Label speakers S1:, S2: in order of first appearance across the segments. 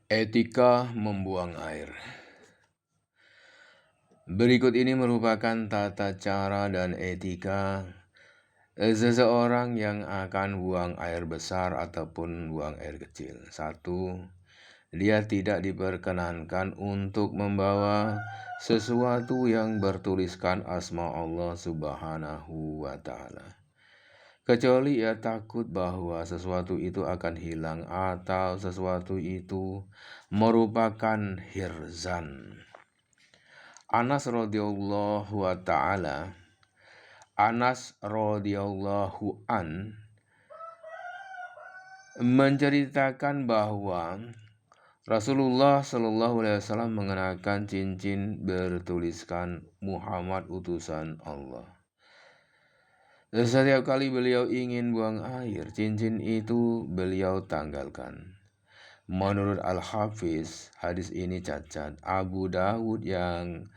S1: Etika membuang air. Berikut ini merupakan tata cara dan etika seseorang yang akan buang air besar ataupun buang air kecil. 1. Dia tidak diperkenankan untuk membawa sesuatu yang bertuliskan asma Allah Subhanahu wa Ta'ala, kecuali ia takut bahwa sesuatu itu akan hilang atau sesuatu itu merupakan hirzan. Anas radhiyallahu an menceritakan bahwa Rasulullah Shallallahu Alaihi Wasallam mengenakan cincin bertuliskan Muhammad utusan Allah. Setiap kali beliau ingin buang air, cincin itu beliau tanggalkan. Menurut Al-Hafiz, hadis ini cacat. Abu Dawud yang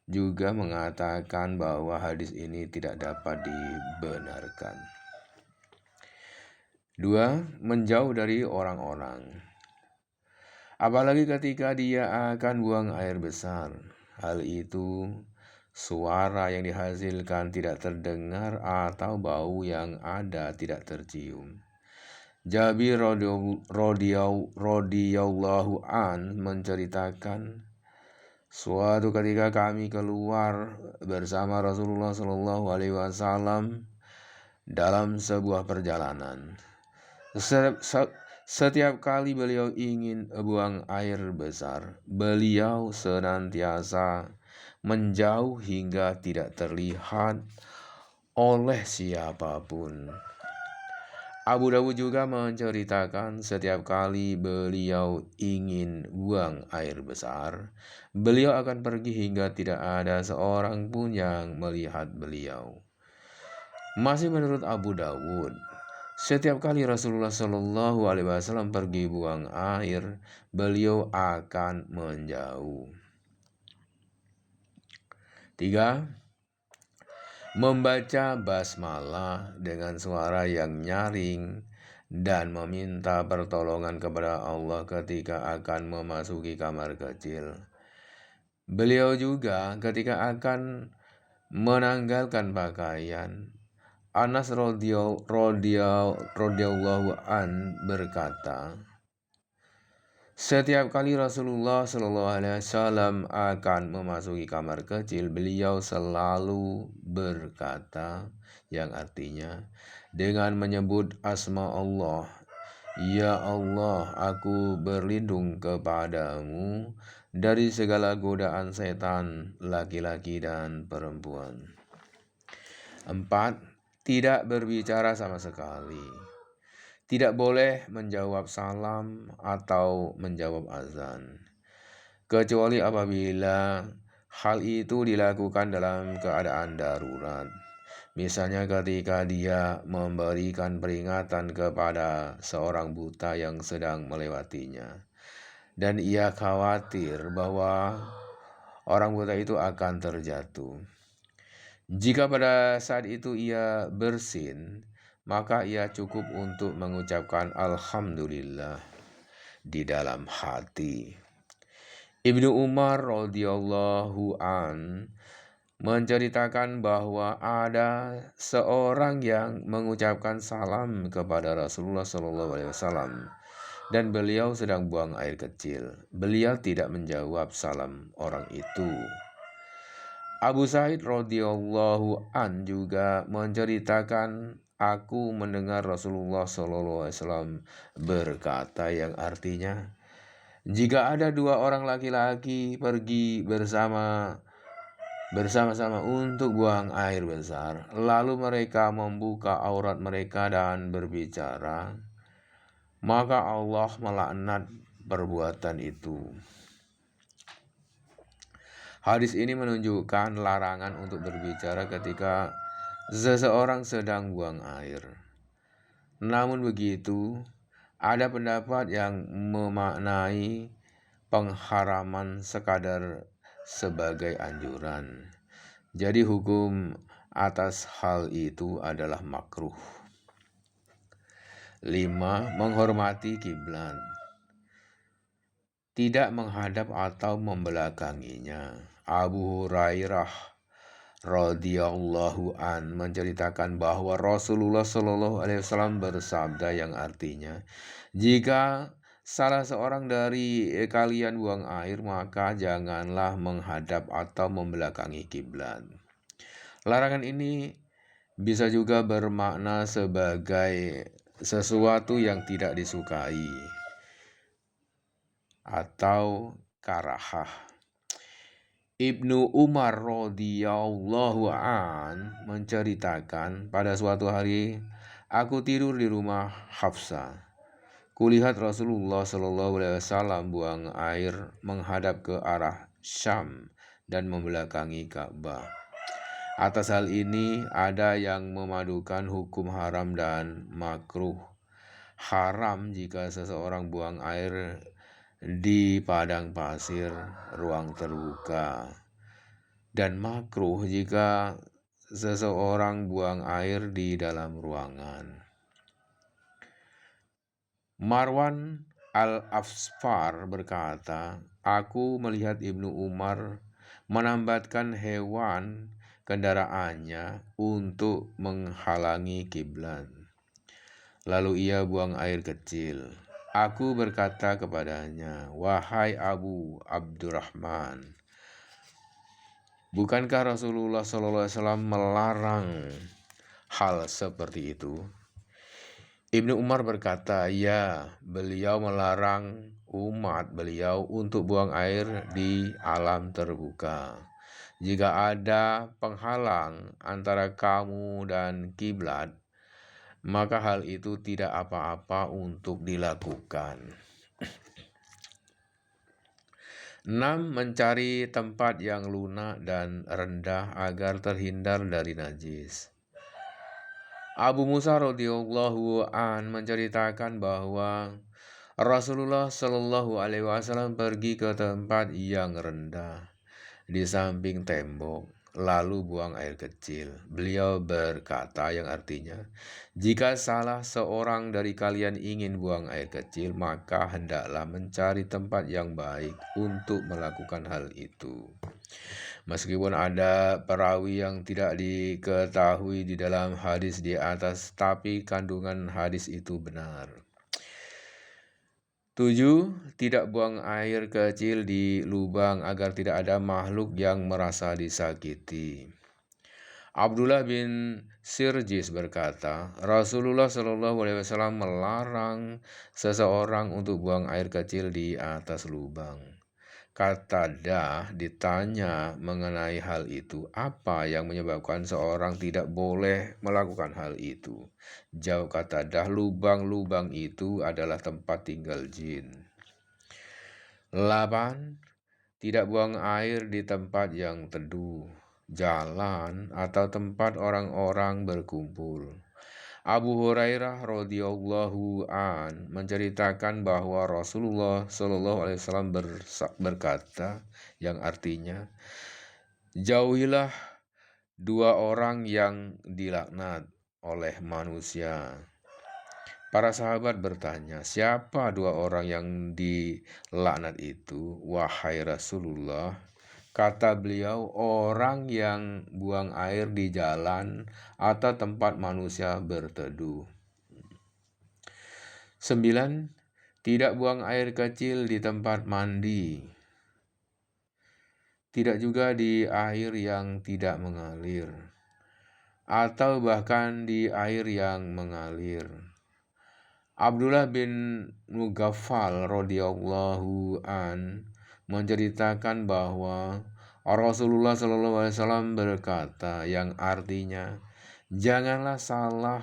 S1: juga mengatakan bahwa hadis ini tidak dapat dibenarkan. 2. Menjauh dari orang-orang, apalagi ketika dia akan buang air besar. Hal itu suara yang dihasilkan tidak terdengar atau bau yang ada tidak tercium. Jabir radhiyallahu an menceritakan, suatu ketika kami keluar bersama Rasulullah Shallallahu Alaihi Wasallam dalam sebuah perjalanan. Setiap kali beliau ingin buang air besar, beliau senantiasa menjauh hingga tidak terlihat oleh siapapun. Abu Dawud juga menceritakan setiap kali beliau ingin buang air besar, beliau akan pergi hingga tidak ada seorang pun yang melihat beliau. Masih menurut Abu Dawud, setiap kali Rasulullah Shallallahu Alaihi Wasallam pergi buang air, beliau akan menjauh. 3. Membaca basmalah dengan suara yang nyaring dan meminta pertolongan kepada Allah ketika akan memasuki kamar kecil. Beliau juga ketika akan menanggalkan pakaian. Anas radhiyallahu an berkata, setiap kali Rasulullah Shallallahu Alaihi Wasallam akan memasuki kamar kecil, beliau selalu berkata, yang artinya dengan menyebut asma Allah, ya Allah, aku berlindung kepadamu dari segala godaan setan, laki-laki dan perempuan. 4. Tidak berbicara sama sekali. Tidak boleh menjawab salam atau menjawab azan, kecuali apabila hal itu dilakukan dalam keadaan darurat. Misalnya ketika dia memberikan peringatan kepada seorang buta yang sedang melewatinya, dan ia khawatir bahwa orang buta itu akan terjatuh. Jika pada saat itu ia bersin, maka ia cukup untuk mengucapkan Alhamdulillah di dalam hati. Ibnu Umar radhiyallahu an menceritakan bahwa ada seorang yang mengucapkan salam kepada Rasulullah SAW dan beliau sedang buang air kecil. Beliau tidak menjawab salam orang itu. Abu Sa'id radhiyallahu an juga menceritakan, aku mendengar Rasulullah SAW berkata, yang artinya, jika ada dua orang laki-laki pergi bersama-sama untuk buang air besar, lalu mereka membuka aurat mereka dan berbicara, maka Allah melaknat perbuatan itu. Hadis ini menunjukkan larangan untuk berbicara ketika seseorang sedang buang air. Namun begitu, ada pendapat yang memaknai pengharaman sekadar sebagai anjuran. Jadi hukum atas hal itu adalah makruh. 5. Menghormati kiblat. tidak menghadap atau membelakanginya. Abu Hurairah radhiyallahu an menceritakan bahwa Rasulullah Shallallahu alaihi wasallam bersabda yang artinya, jika salah seorang dari kalian buang air, maka janganlah menghadap atau membelakangi kiblat. Larangan ini bisa juga bermakna sebagai sesuatu yang tidak disukai atau karahah. Ibnu Umar radhiyallahu an menceritakan, pada suatu hari aku tidur di rumah Hafsah. Kulihat Rasulullah Shallallahu alaihi wasallam buang air menghadap ke arah Syam dan membelakangi Ka'bah. Atas hal ini ada yang memadukan hukum haram dan makruh. Haram jika seseorang buang air di padang pasir, ruang terbuka, dan makruh jika seseorang buang air di dalam ruangan. Marwan Al-Afsar berkata, aku melihat Ibnu Umar menambatkan hewan kendaraannya untuk menghalangi kiblat. Lalu ia buang air kecil. Aku berkata kepadanya, wahai Abu Abdurrahman, bukankah Rasulullah SAW melarang hal seperti itu? Ibnu Umar berkata, ya, beliau melarang umat beliau untuk buang air di alam terbuka. Jika ada penghalang antara kamu dan kiblat, maka hal itu tidak apa-apa untuk dilakukan. 6. Mencari tempat yang lunak dan rendah agar terhindar dari najis. Abu Musa radhiyallahu an menceritakan bahwa Rasulullah Shallallahu alaihi wasallam pergi ke tempat yang rendah di samping tembok, lalu buang air kecil. Beliau berkata yang artinya, jika salah seorang dari kalian ingin buang air kecil, maka hendaklah mencari tempat yang baik untuk melakukan hal itu. Meskipun ada perawi yang tidak diketahui di dalam hadis di atas, tapi kandungan hadis itu benar. 7. Tidak buang air kecil di lubang agar tidak ada makhluk yang merasa disakiti. Abdullah bin Sirjis berkata, Rasulullah Shallallahu alaihi wasallam melarang seseorang untuk buang air kecil di atas lubang. Qatadah ditanya mengenai hal itu, apa yang menyebabkan seorang tidak boleh melakukan hal itu? Jawab Qatadah, lubang-lubang itu adalah tempat tinggal jin. 8. Tidak buang air di tempat yang teduh, jalan, atau tempat orang-orang berkumpul. Abu Hurairah radhiyallahu an menceritakan bahwa Rasulullah Shallallahu alaihi wasallam berkata yang artinya, jauhilah dua orang yang dilaknat oleh manusia. Para sahabat bertanya, siapa dua orang yang dilaknat itu, wahai Rasulullah? Kata beliau, orang yang buang air di jalan atau tempat manusia berteduh. 9. Tidak buang air kecil di tempat mandi. Tidak juga di air yang tidak mengalir, atau bahkan di air yang mengalir. Abdullah bin Mughaffal radhiyallahu an menceritakan bahwa Rasulullah Shallallahu alaihi wasallam berkata yang artinya, janganlah salah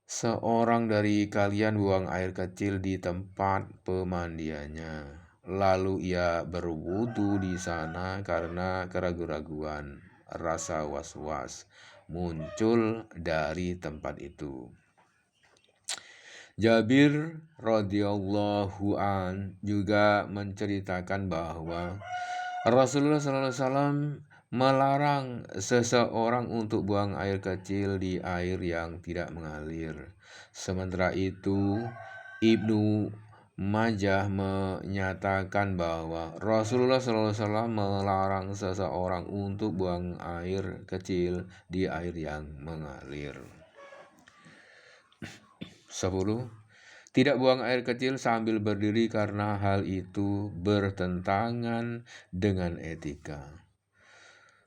S1: seorang dari kalian buang air kecil di tempat pemandiannya, lalu ia berwudu di sana karena keraguan-raguan, rasa was-was muncul dari tempat itu. Jabir radhiyallahu an juga menceritakan bahwa Rasulullah SAW melarang seseorang untuk buang air kecil di air yang tidak mengalir. Sementara itu, Ibnu Majah menyatakan bahwa Rasulullah SAW melarang seseorang untuk buang air kecil di air yang mengalir. 10. Tidak buang air kecil sambil berdiri karena hal itu bertentangan dengan etika,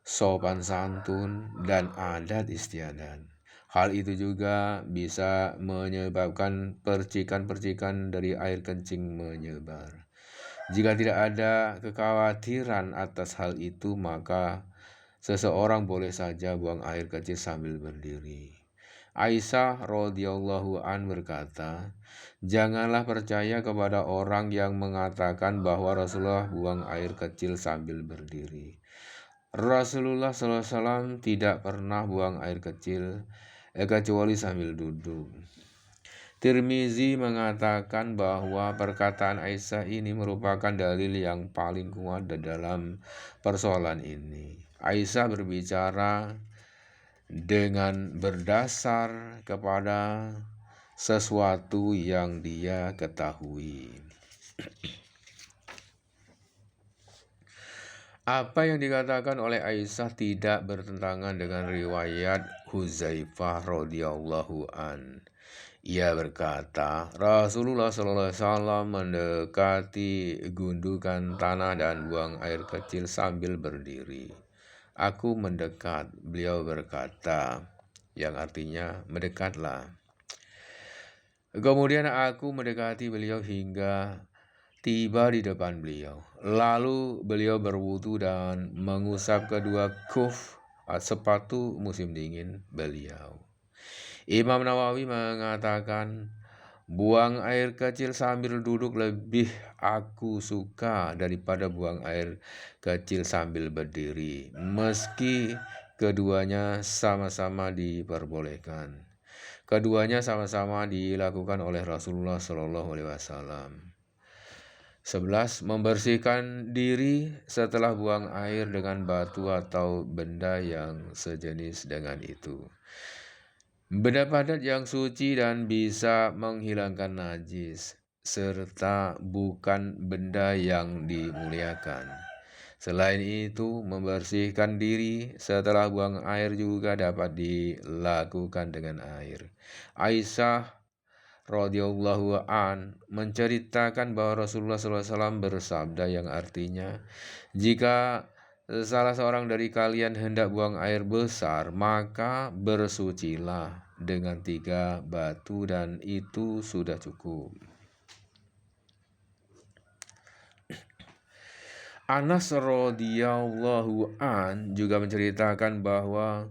S1: sopan santun, dan adat istiadat. Hal itu juga bisa menyebabkan percikan-percikan dari air kencing menyebar. Jika tidak ada kekhawatiran atas hal itu, maka seseorang boleh saja buang air kecil sambil berdiri. Aisyah radhiyallahu an berkata, "Janganlah percaya kepada orang yang mengatakan bahwa Rasulullah buang air kecil sambil berdiri. Rasulullah SAW tidak pernah buang air kecil kecuali sambil duduk." Tirmizi mengatakan bahwa perkataan Aisyah ini merupakan dalil yang paling kuat dalam persoalan ini. Aisyah berbicara dengan berdasar kepada sesuatu yang dia ketahui. Apa yang dikatakan oleh Aisyah tidak bertentangan dengan riwayat Huzaifah radhiyallahu an. Ia berkata, Rasulullah SAW mendekati gundukan tanah dan buang air kecil sambil berdiri. Aku mendekat, beliau berkata, yang artinya mendekatlah. Kemudian aku mendekati beliau hingga tiba di depan beliau. Lalu beliau berwudu dan mengusap kedua kuf sepatu musim dingin beliau. Imam Nawawi mengatakan, buang air kecil sambil duduk lebih aku suka daripada buang air kecil sambil berdiri, meski keduanya sama-sama diperbolehkan. Keduanya sama-sama dilakukan oleh Rasulullah SAW. 11. Membersihkan diri setelah buang air dengan batu atau benda yang sejenis dengan itu. Benda padat yang suci dan bisa menghilangkan najis, serta bukan benda yang dimuliakan. Selain itu, membersihkan diri setelah buang air juga dapat dilakukan dengan air. Aisyah radhiyallahu an menceritakan bahwa Rasulullah SAW bersabda yang artinya, jika salah seorang dari kalian hendak buang air besar, maka bersucilah dengan 3 batu dan itu sudah cukup. Anas radhiyallahu an juga menceritakan bahwa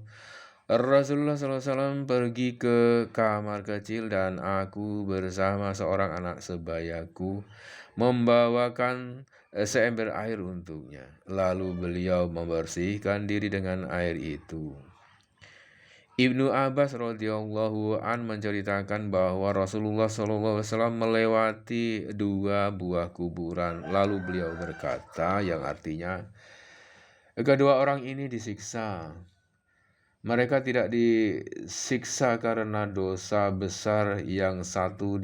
S1: Rasulullah SAW pergi ke kamar kecil dan aku bersama seorang anak sebayaku membawakan seember air untuknya. Lalu beliau membersihkan diri dengan air itu. Ibnu Abbas radhiyallahu an menceritakan bahwa Rasulullah SAW melewati 2 buah kuburan. Lalu beliau berkata yang artinya, kedua orang ini disiksa. Mereka tidak disiksa karena dosa besar, yang satu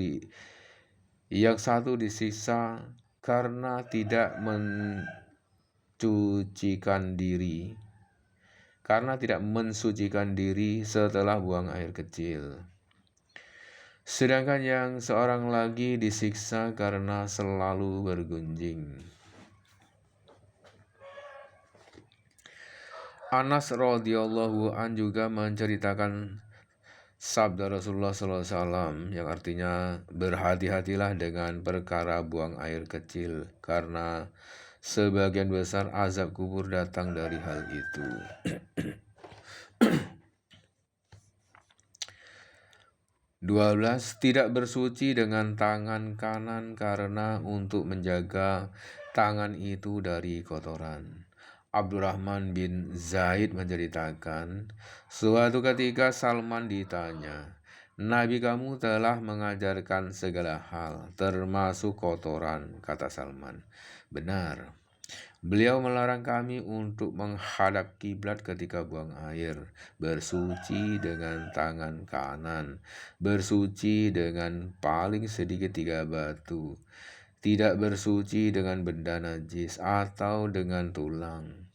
S1: disiksa karena tidak mensucikan diri setelah buang air kecil. Sedangkan yang seorang lagi disiksa karena selalu bergunjing. Anas radhiyallahu an juga menceritakan sabda Rasulullah SAW yang artinya, berhati-hatilah dengan perkara buang air kecil karena sebagian besar azab kubur datang dari hal itu. 12. Tidak bersuci dengan tangan kanan karena untuk menjaga tangan itu dari kotoran. Abdurrahman bin Zaid menceritakan, suatu ketika Salman ditanya, Nabi kamu telah mengajarkan segala hal, termasuk kotoran, kata Salman. Benar. Beliau melarang kami untuk menghadap kiblat ketika buang air, bersuci dengan tangan kanan, bersuci dengan paling sedikit 3 batu, tidak bersuci dengan benda najis atau dengan tulang.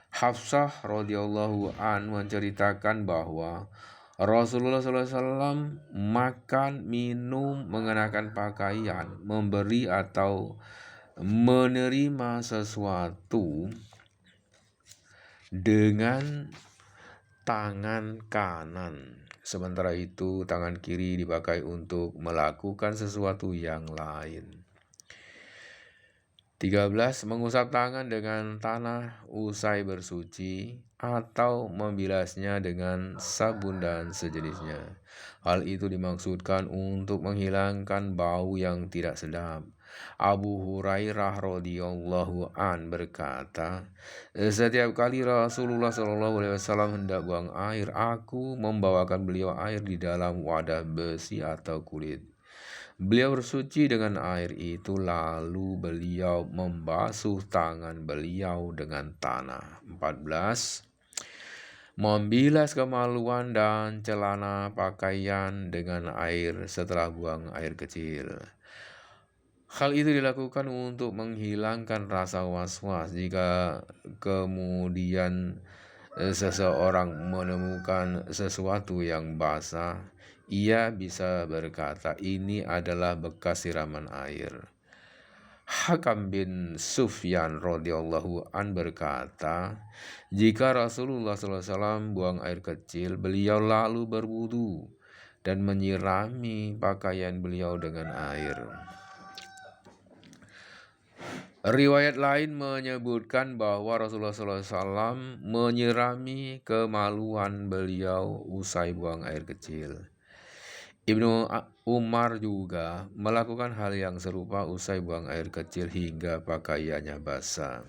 S1: Hafsah radhiyallahu an menceritakan bahwa Rasulullah SAW makan, minum, mengenakan pakaian, memberi atau menerima sesuatu dengan tangan kanan. Sementara itu, tangan kiri dipakai untuk melakukan sesuatu yang lain. 13. Mengusap tangan dengan tanah usai bersuci atau membilasnya dengan sabun dan sejenisnya. Hal itu dimaksudkan untuk menghilangkan bau yang tidak sedap. Abu Hurairah radhiyallahu an berkata, setiap kali Rasulullah SAW hendak buang air, aku membawakan beliau air di dalam wadah besi atau kulit. Beliau bersuci dengan air itu, lalu beliau membasuh tangan beliau dengan tanah. 14. Membilas kemaluan dan celana pakaian dengan air setelah buang air kecil. Hal itu dilakukan untuk menghilangkan rasa was-was jika kemudian seseorang menemukan sesuatu yang basah, ia bisa berkata, ini adalah bekas siraman air. Hakam bin Sufyan radhiyallahu an berkata, jika Rasulullah SAW buang air kecil, beliau lalu berwudu dan menyirami pakaian beliau dengan air. Riwayat lain menyebutkan bahwa Rasulullah SAW menyirami kemaluan beliau usai buang air kecil. Ibnu Umar juga melakukan hal yang serupa usai buang air kecil hingga pakaiannya basah.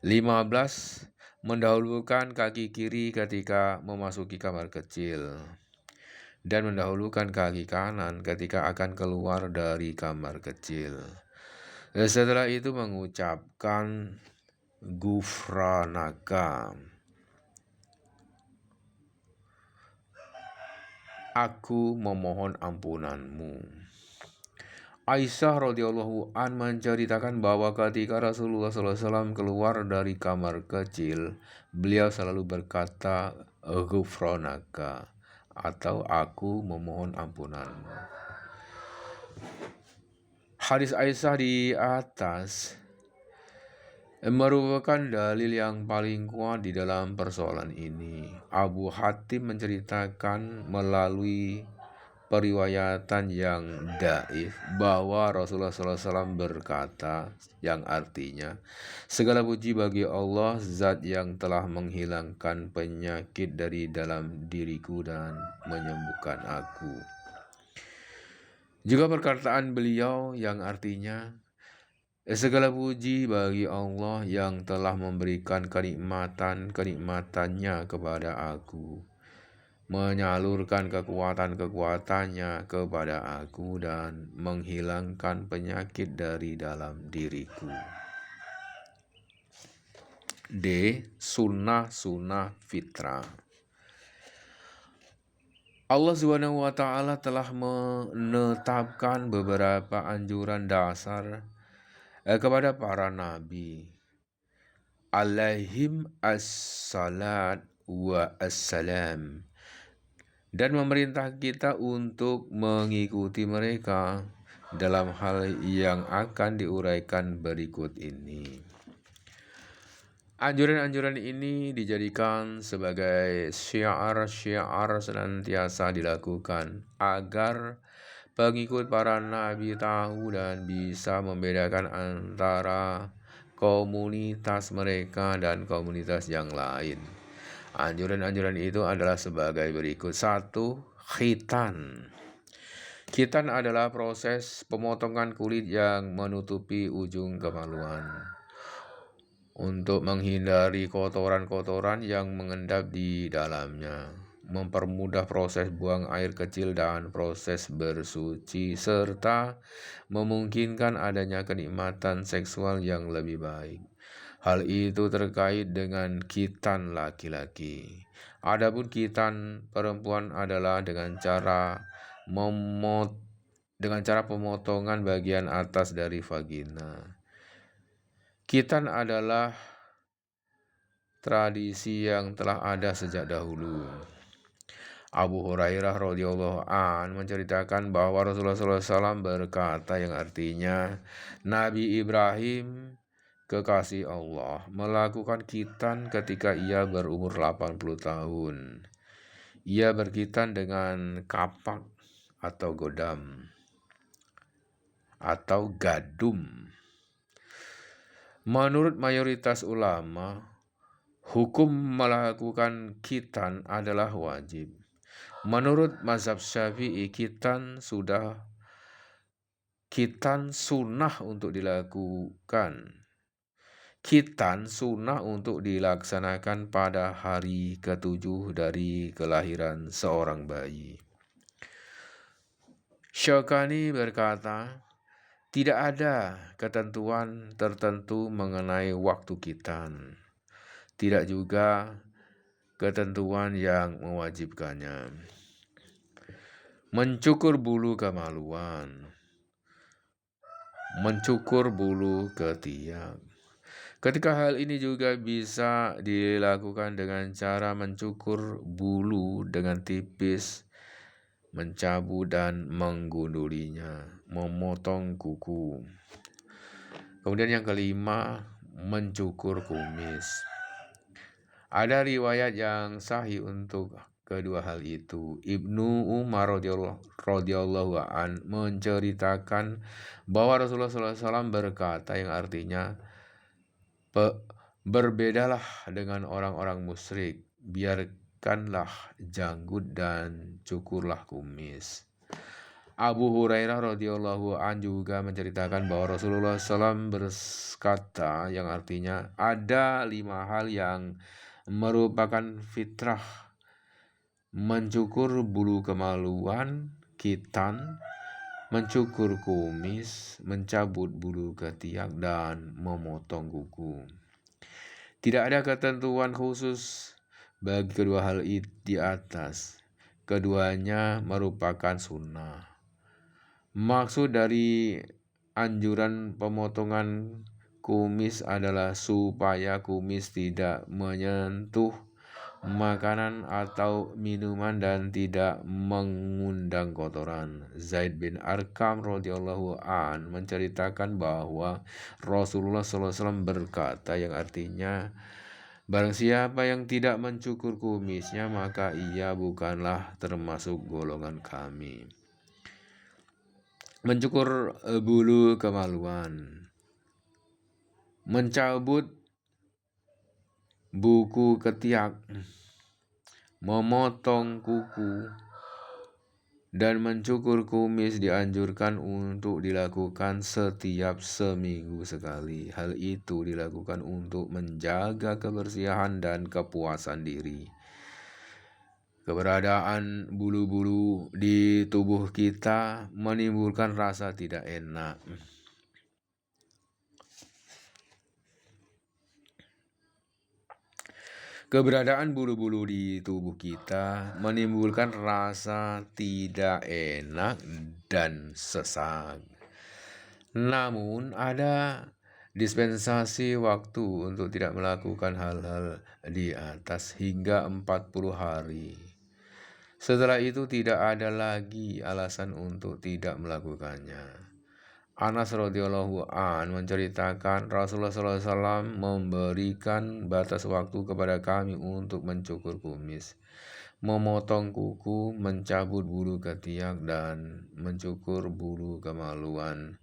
S1: 15. Mendahulukan kaki kiri ketika memasuki kamar kecil dan mendahulukan kaki kanan ketika akan keluar dari kamar kecil. Setelah itu mengucapkan Gufranaka, aku memohon ampunanmu. Aisyah radhiyallahu an menceritakan bahwa ketika Rasulullah SAW keluar dari kamar kecil, beliau selalu berkata Gufranaka, atau aku memohon ampunanmu. Hadis Aisyah di atas merupakan dalil yang paling kuat di dalam persoalan ini. Abu Hatim menceritakan melalui periwayatan yang dhaif bahwa Rasulullah SAW berkata, yang artinya, segala puji bagi Allah, zat yang telah menghilangkan penyakit dari dalam diriku dan menyembuhkan aku. Juga perkataan beliau yang artinya, segala puji bagi Allah yang telah memberikan kenikmatan-kenikmatannya kepada aku, menyalurkan kekuatan-kekuatannya kepada aku dan menghilangkan penyakit dari dalam diriku. D. Sunnah-sunnah fitrah. Allah SWT telah menetapkan beberapa anjuran dasar kepada para nabi alaihim assalat wa assalam, dan memerintah kita untuk mengikuti mereka dalam hal yang akan diuraikan berikut ini. Anjuran-anjuran ini dijadikan sebagai syiar-syiar senantiasa dilakukan agar pengikut para nabi tahu dan bisa membedakan antara komunitas mereka dan komunitas yang lain. Anjuran-anjuran itu adalah sebagai berikut. 1. Khitan. Khitan adalah proses pemotongan kulit yang menutupi ujung kemaluan untuk menghindari kotoran-kotoran yang mengendap di dalamnya. mempermudah proses buang air kecil dan proses bersuci, serta memungkinkan adanya kenikmatan seksual yang lebih baik. Hal itu terkait dengan khitan laki-laki. Adapun khitan perempuan adalah dengan cara pemotongan bagian atas dari vagina. Khitan adalah tradisi yang telah ada sejak dahulu. Abu Hurairah radhiyallahu an menceritakan bahwa Rasulullah SAW berkata yang artinya Nabi Ibrahim kekasih Allah melakukan khitan ketika ia berumur 80 tahun. Ia berkhitan dengan kapak atau godam atau gadum. Menurut mayoritas ulama, hukum melakukan khitan adalah wajib. Menurut mazhab Syafi'i, khitan sunnah untuk dilakukan. Khitan sunnah untuk dilaksanakan pada hari ke-7 dari kelahiran seorang bayi. Syaukani berkata, tidak ada ketentuan tertentu mengenai waktu khitan. Tidak juga ketentuan yang mewajibkannya. Mencukur bulu kemaluan, mencukur bulu ketiak. Ketika hal ini juga bisa dilakukan dengan cara mencukur bulu dengan tipis, mencabut dan menggundulinya, memotong kuku. Kemudian yang kelima, mencukur kumis. Ada riwayat yang sahih untuk kedua hal itu. Ibnu Umar radhiyallahu an menceritakan bahwa Rasulullah SAW berkata yang artinya, berbedalah dengan orang-orang musyrik, biarkanlah janggut dan cukurlah kumis. Abu Hurairah radhiyallahu an juga menceritakan bahwa Rasulullah SAW berkata yang artinya ada 5 hal yang merupakan fitrah: mencukur bulu kemaluan, khitan, mencukur kumis, mencabut bulu ketiak, dan memotong kuku. Tidak ada ketentuan khusus bagi kedua hal di atas. Keduanya merupakan sunnah. Maksud dari anjuran pemotongan kumis adalah supaya kumis tidak menyentuh makanan atau minuman dan tidak mengundang kotoran. Zaid bin Arqam radhiyallahu an menceritakan bahwa Rasulullah SAW berkata yang artinya, barang siapa yang tidak mencukur kumisnya maka ia bukanlah termasuk golongan kami. Mencukur bulu kemaluan, mencabut buku ketiak, memotong kuku, dan mencukur kumis dianjurkan untuk dilakukan setiap seminggu sekali. Hal itu dilakukan untuk menjaga kebersihan dan kepuasan diri. Keberadaan bulu-bulu di tubuh kita menimbulkan rasa tidak enak. Keberadaan bulu-bulu di tubuh kita menimbulkan rasa tidak enak dan sesak. Namun ada dispensasi waktu untuk tidak melakukan hal-hal di atas hingga 40 hari. Setelah itu tidak ada lagi alasan untuk tidak melakukannya. Anas radhiyallahu an menceritakan Rasulullah SAW memberikan batas waktu kepada kami untuk mencukur kumis, memotong kuku, mencabut bulu ketiak, dan mencukur bulu kemaluan,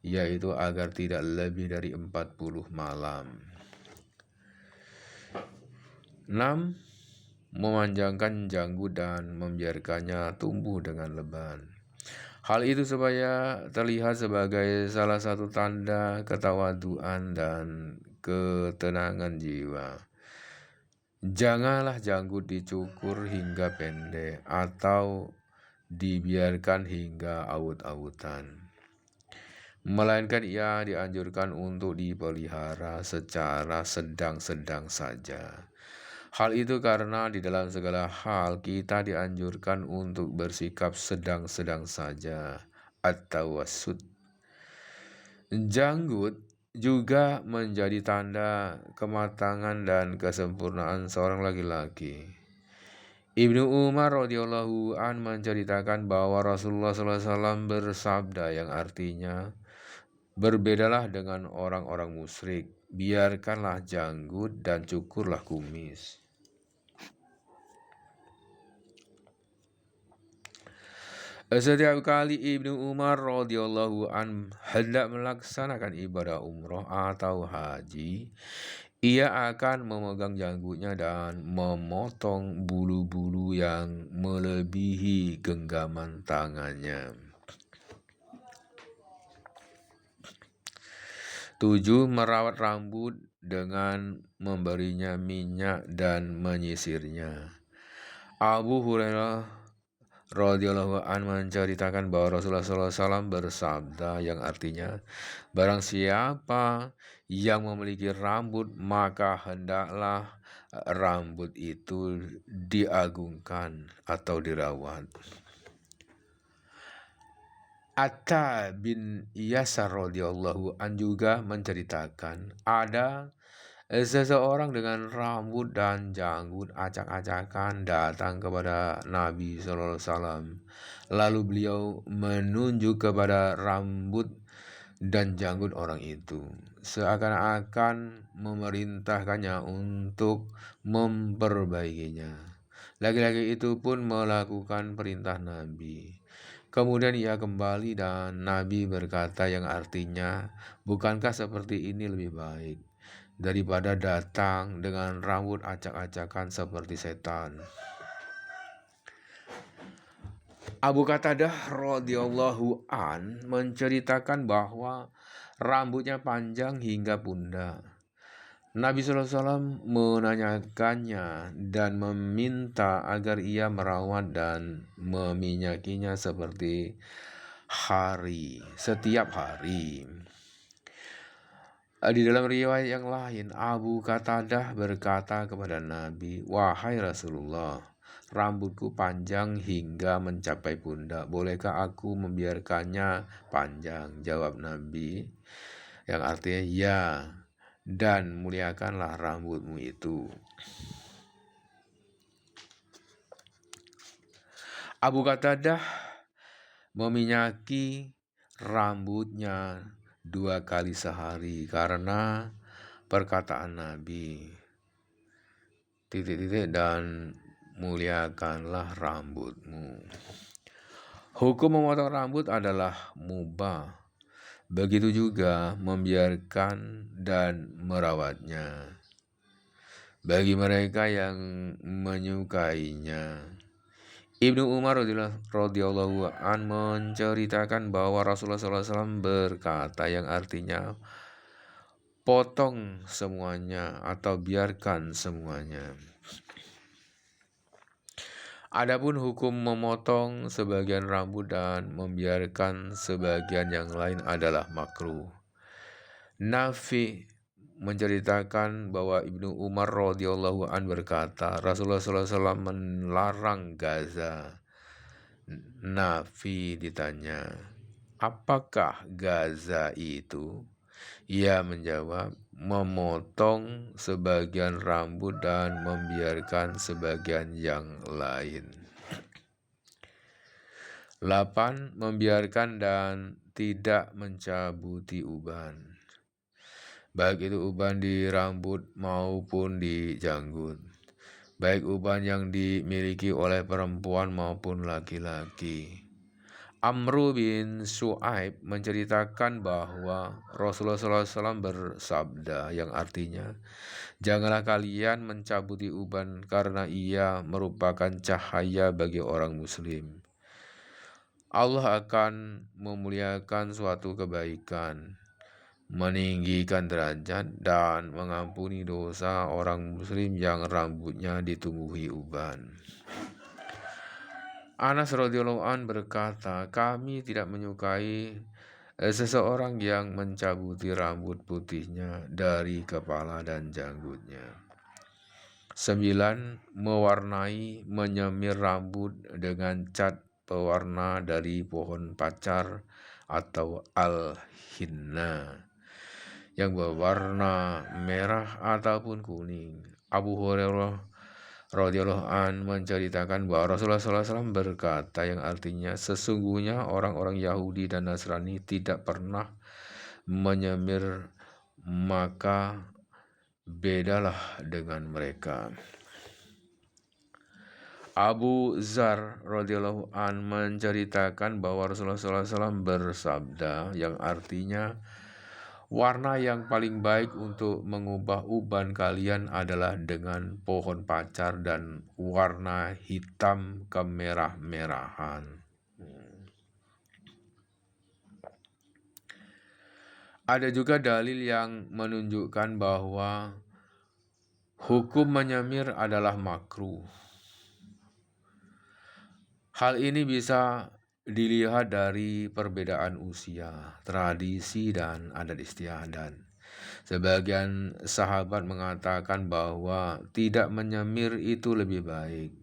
S1: yaitu agar tidak lebih dari 40 malam. 6. Memanjangkan janggut dan membiarkannya tumbuh dengan lebat. Hal itu supaya terlihat sebagai salah satu tanda ketawaduan dan ketenangan jiwa. Janganlah janggut dicukur hingga pendek atau dibiarkan hingga awut-awutan, melainkan ia dianjurkan untuk dipelihara secara sedang-sedang saja. Hal itu karena di dalam segala hal kita dianjurkan untuk bersikap sedang-sedang saja atau wasud. Janggut juga menjadi tanda kematangan dan kesempurnaan seorang laki-laki. Ibnu Umar radhiyallahu an menceritakan bahwa Rasulullah SAW bersabda yang artinya, "Berbedalah dengan orang-orang musyrik, biarkanlah janggut dan cukurlah kumis." Setiap kali Ibnu Umar radhiyallahu an hendak melaksanakan ibadah umroh atau haji, ia akan memegang janggutnya dan memotong bulu-bulu yang melebihi genggaman tangannya. 7. Merawat rambut dengan memberinya minyak dan menyisirnya. Abu Hurairah radhiyallahu an menceritakan bahwa Rasulullah SAW bersabda yang artinya, barang siapa yang memiliki rambut maka hendaklah rambut itu diagungkan atau dirawat. Atta bin Yasar radhiyallahu an juga menceritakan ada seseorang dengan rambut dan janggut acak-acakan datang kepada Nabi SAW. Lalu beliau menunjuk kepada rambut dan janggut orang itu, seakan-akan memerintahkannya untuk memperbaikinya. Laki-laki itu pun melakukan perintah Nabi. Kemudian ia kembali dan Nabi berkata yang artinya, bukankah seperti ini lebih baik daripada datang dengan rambut acak-acakan seperti setan? Abu Qatadah radhiyallahu an menceritakan bahwa rambutnya panjang hingga pundak. Nabi SAW menanyakannya dan meminta agar ia merawat dan meminyakinya setiap hari. Di dalam riwayat yang lain, Abu Qatadah berkata kepada Nabi, "Wahai Rasulullah, rambutku panjang hingga mencapai pundak. Bolehkah aku membiarkannya panjang?" Jawab Nabi, yang artinya ya, dan muliakanlah rambutmu itu. Abu Qatadah meminyaki rambutnya 2 kali sehari karena perkataan Nabi, dan muliakanlah rambutmu. Hukum memotong rambut adalah mubah. Begitu juga membiarkan dan merawatnya bagi mereka yang menyukainya. Ibnu Umar radhiyallahu an menceritakan bahwa Rasulullah SAW berkata yang artinya, potong semuanya atau biarkan semuanya. Adapun hukum memotong sebagian rambut dan membiarkan sebagian yang lain adalah makruh. Nafi menceritakan bahwa Ibnu Umar radhiyallahu an berkata, Rasulullah SAW melarang gaza. Nafi ditanya, apakah gaza itu? Ia menjawab, memotong sebagian rambut dan membiarkan sebagian yang lain. 8. Membiarkan dan tidak mencabuti uban, baik itu uban di rambut maupun di janggut, baik uban yang dimiliki oleh perempuan maupun laki-laki. Amru bin Su'aib menceritakan bahwa Rasulullah SAW bersabda yang artinya, janganlah kalian mencabuti uban karena ia merupakan cahaya bagi orang muslim. Allah akan memuliakan suatu kebaikan meninggikan derajat dan mengampuni dosa orang muslim yang rambutnya ditumbuhi uban. Anas radhiyallahu an berkata, kami tidak menyukai seseorang yang mencabuti rambut putihnya dari kepala dan janggutnya. 9. Mewarnai, menyemir rambut dengan cat pewarna dari pohon pacar atau al-hinna yang berwarna merah ataupun kuning. Abu Hurairah radhiyallahu an menceritakan bahwa Rasulullah SAW berkata yang artinya sesungguhnya orang-orang Yahudi dan Nasrani tidak pernah menyemir, maka bedalah dengan mereka. Abu Dzar radhiyallahu an menceritakan bahwa Rasulullah SAW bersabda yang artinya warna yang paling baik untuk mengubah uban kalian adalah dengan pohon pacar dan warna hitam kemerah-merahan. Ada juga dalil yang menunjukkan bahwa hukum menyemir adalah makruh. Hal ini bisa dilihat dari perbedaan usia, tradisi, dan adat istiadat. Sebagian sahabat mengatakan bahwa tidak menyemir itu lebih baik.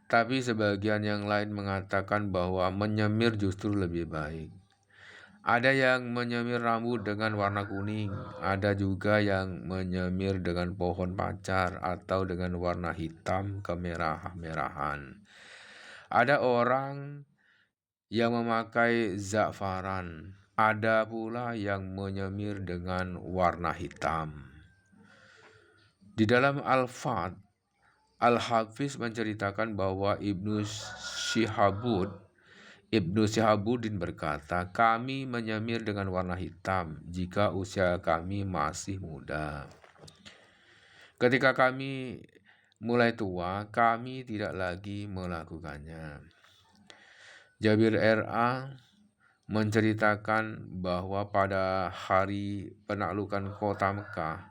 S1: Tapi sebagian yang lain mengatakan bahwa menyemir justru lebih baik. Ada yang menyemir rambut dengan warna kuning, ada juga yang menyemir dengan pohon pacar atau dengan warna hitam kemerah-merahan. Ada orang yang memakai za'faran, ada pula yang menyemir dengan warna hitam. Di dalam Al-Fat, Al-Hafiz menceritakan bahwa Ibnu Syihabuddin berkata, kami menyemir dengan warna hitam jika usia kami masih muda. Ketika kami mulai tua, kami tidak lagi melakukannya. Jabir R.A. menceritakan bahwa pada hari penaklukan kota Mekah,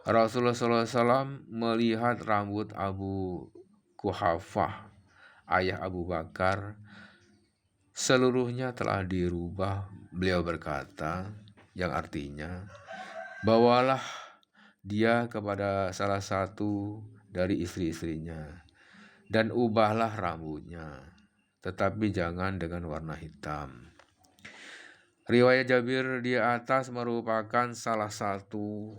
S1: Rasulullah SAW melihat rambut Abu Quhafah, ayah Abu Bakar, seluruhnya telah dirubah. Beliau berkata, yang artinya, bawalah dia kepada salah satu dari istri-istrinya dan ubahlah rambutnya, tetapi jangan dengan warna hitam. Riwayat Jabir di atas merupakan salah satu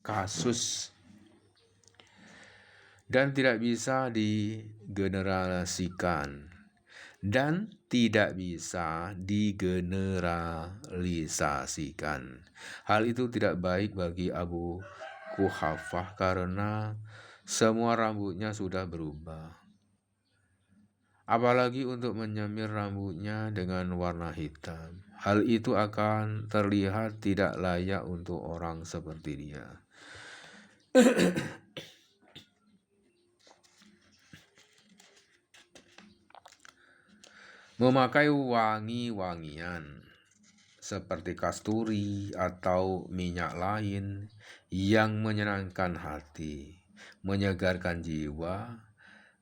S1: kasus dan tidak bisa digeneralisasikan Hal itu tidak baik bagi Abu Quhafah karena semua rambutnya sudah berubah. Apalagi untuk menyemir rambutnya dengan warna hitam. Hal itu akan terlihat tidak layak untuk orang seperti dia. Memakai wangi-wangian seperti kasturi atau minyak lain yang menyenangkan hati, menyegarkan jiwa,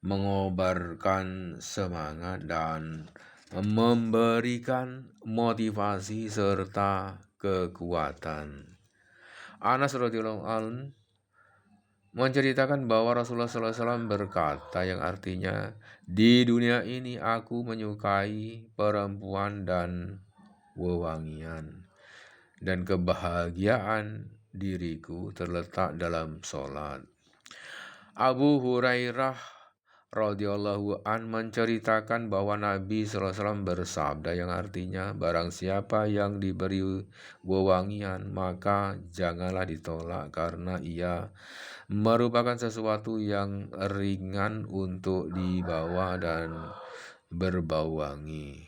S1: mengobarkan semangat, dan memberikan motivasi serta kekuatan. Anas radhiyallahu anhu menceritakan bahwa Rasulullah SAW berkata yang artinya, di dunia ini aku menyukai perempuan dan wewangian, dan kebahagiaan diriku terletak dalam sholat. Abu Hurairah radhiyallahu an menceritakan bahwa Nabi SAW bersabda yang artinya, barang siapa yang diberi wewangian maka janganlah ditolak karena ia merupakan sesuatu yang ringan untuk dibawa dan berbau wangi.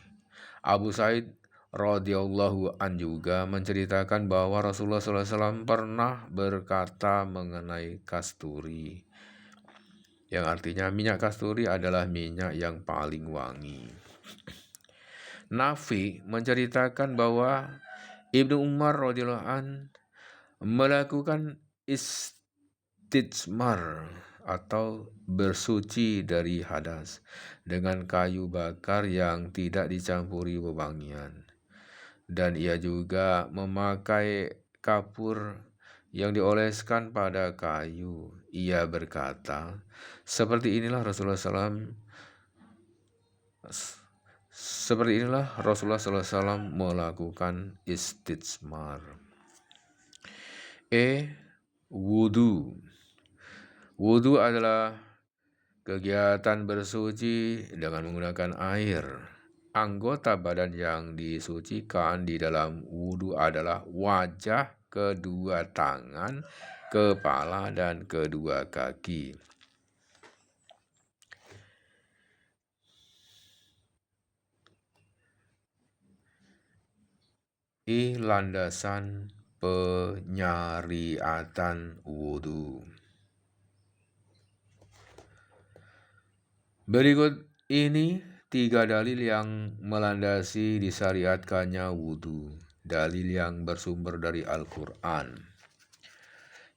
S1: Abu Said radhiyallahu an juga menceritakan bahwa Rasulullah SAW pernah berkata mengenai kasturi, yang artinya minyak kasturi adalah minyak yang paling wangi. Nafi menceritakan bahwa Ibnu Umar radhiyallahu an melakukan istijmar atau bersuci dari hadas dengan kayu bakar yang tidak dicampuri wewangian. Dan ia juga memakai kapur yang dioleskan pada kayu. Ia berkata, seperti inilah Rasulullah SAW melakukan istijmar. Wudu. Wudu adalah kegiatan bersuci dengan menggunakan air. Anggota badan yang disucikan di dalam wudu adalah wajah, kedua tangan, kepala, dan kedua kaki. Landasan penyariatan wudu. Berikut ini 3 dalil yang melandasi disyariatkannya wudu. Dalil yang bersumber dari Al-Quran,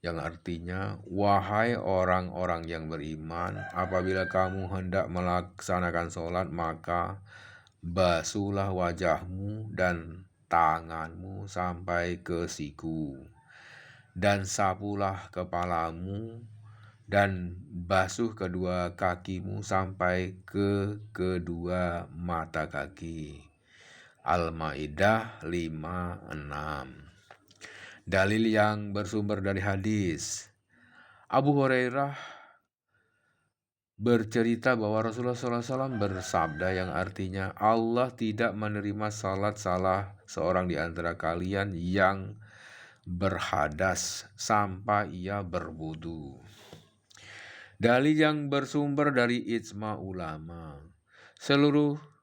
S1: yang artinya, wahai orang-orang yang beriman, apabila kamu hendak melaksanakan sholat, maka basuhlah wajahmu dan tanganmu sampai ke siku, dan sapulah kepalamu, dan basuh kedua kakimu sampai ke kedua mata kaki. Al-Maidah 5:6. Dalil yang bersumber dari hadis. Abu Hurairah bercerita bahwa Rasulullah SAW bersabda yang artinya, Allah tidak menerima salat salah seorang di antara kalian yang berhadas sampai ia berwudu. Dalil yang bersumber dari ijma ulama. Seluruh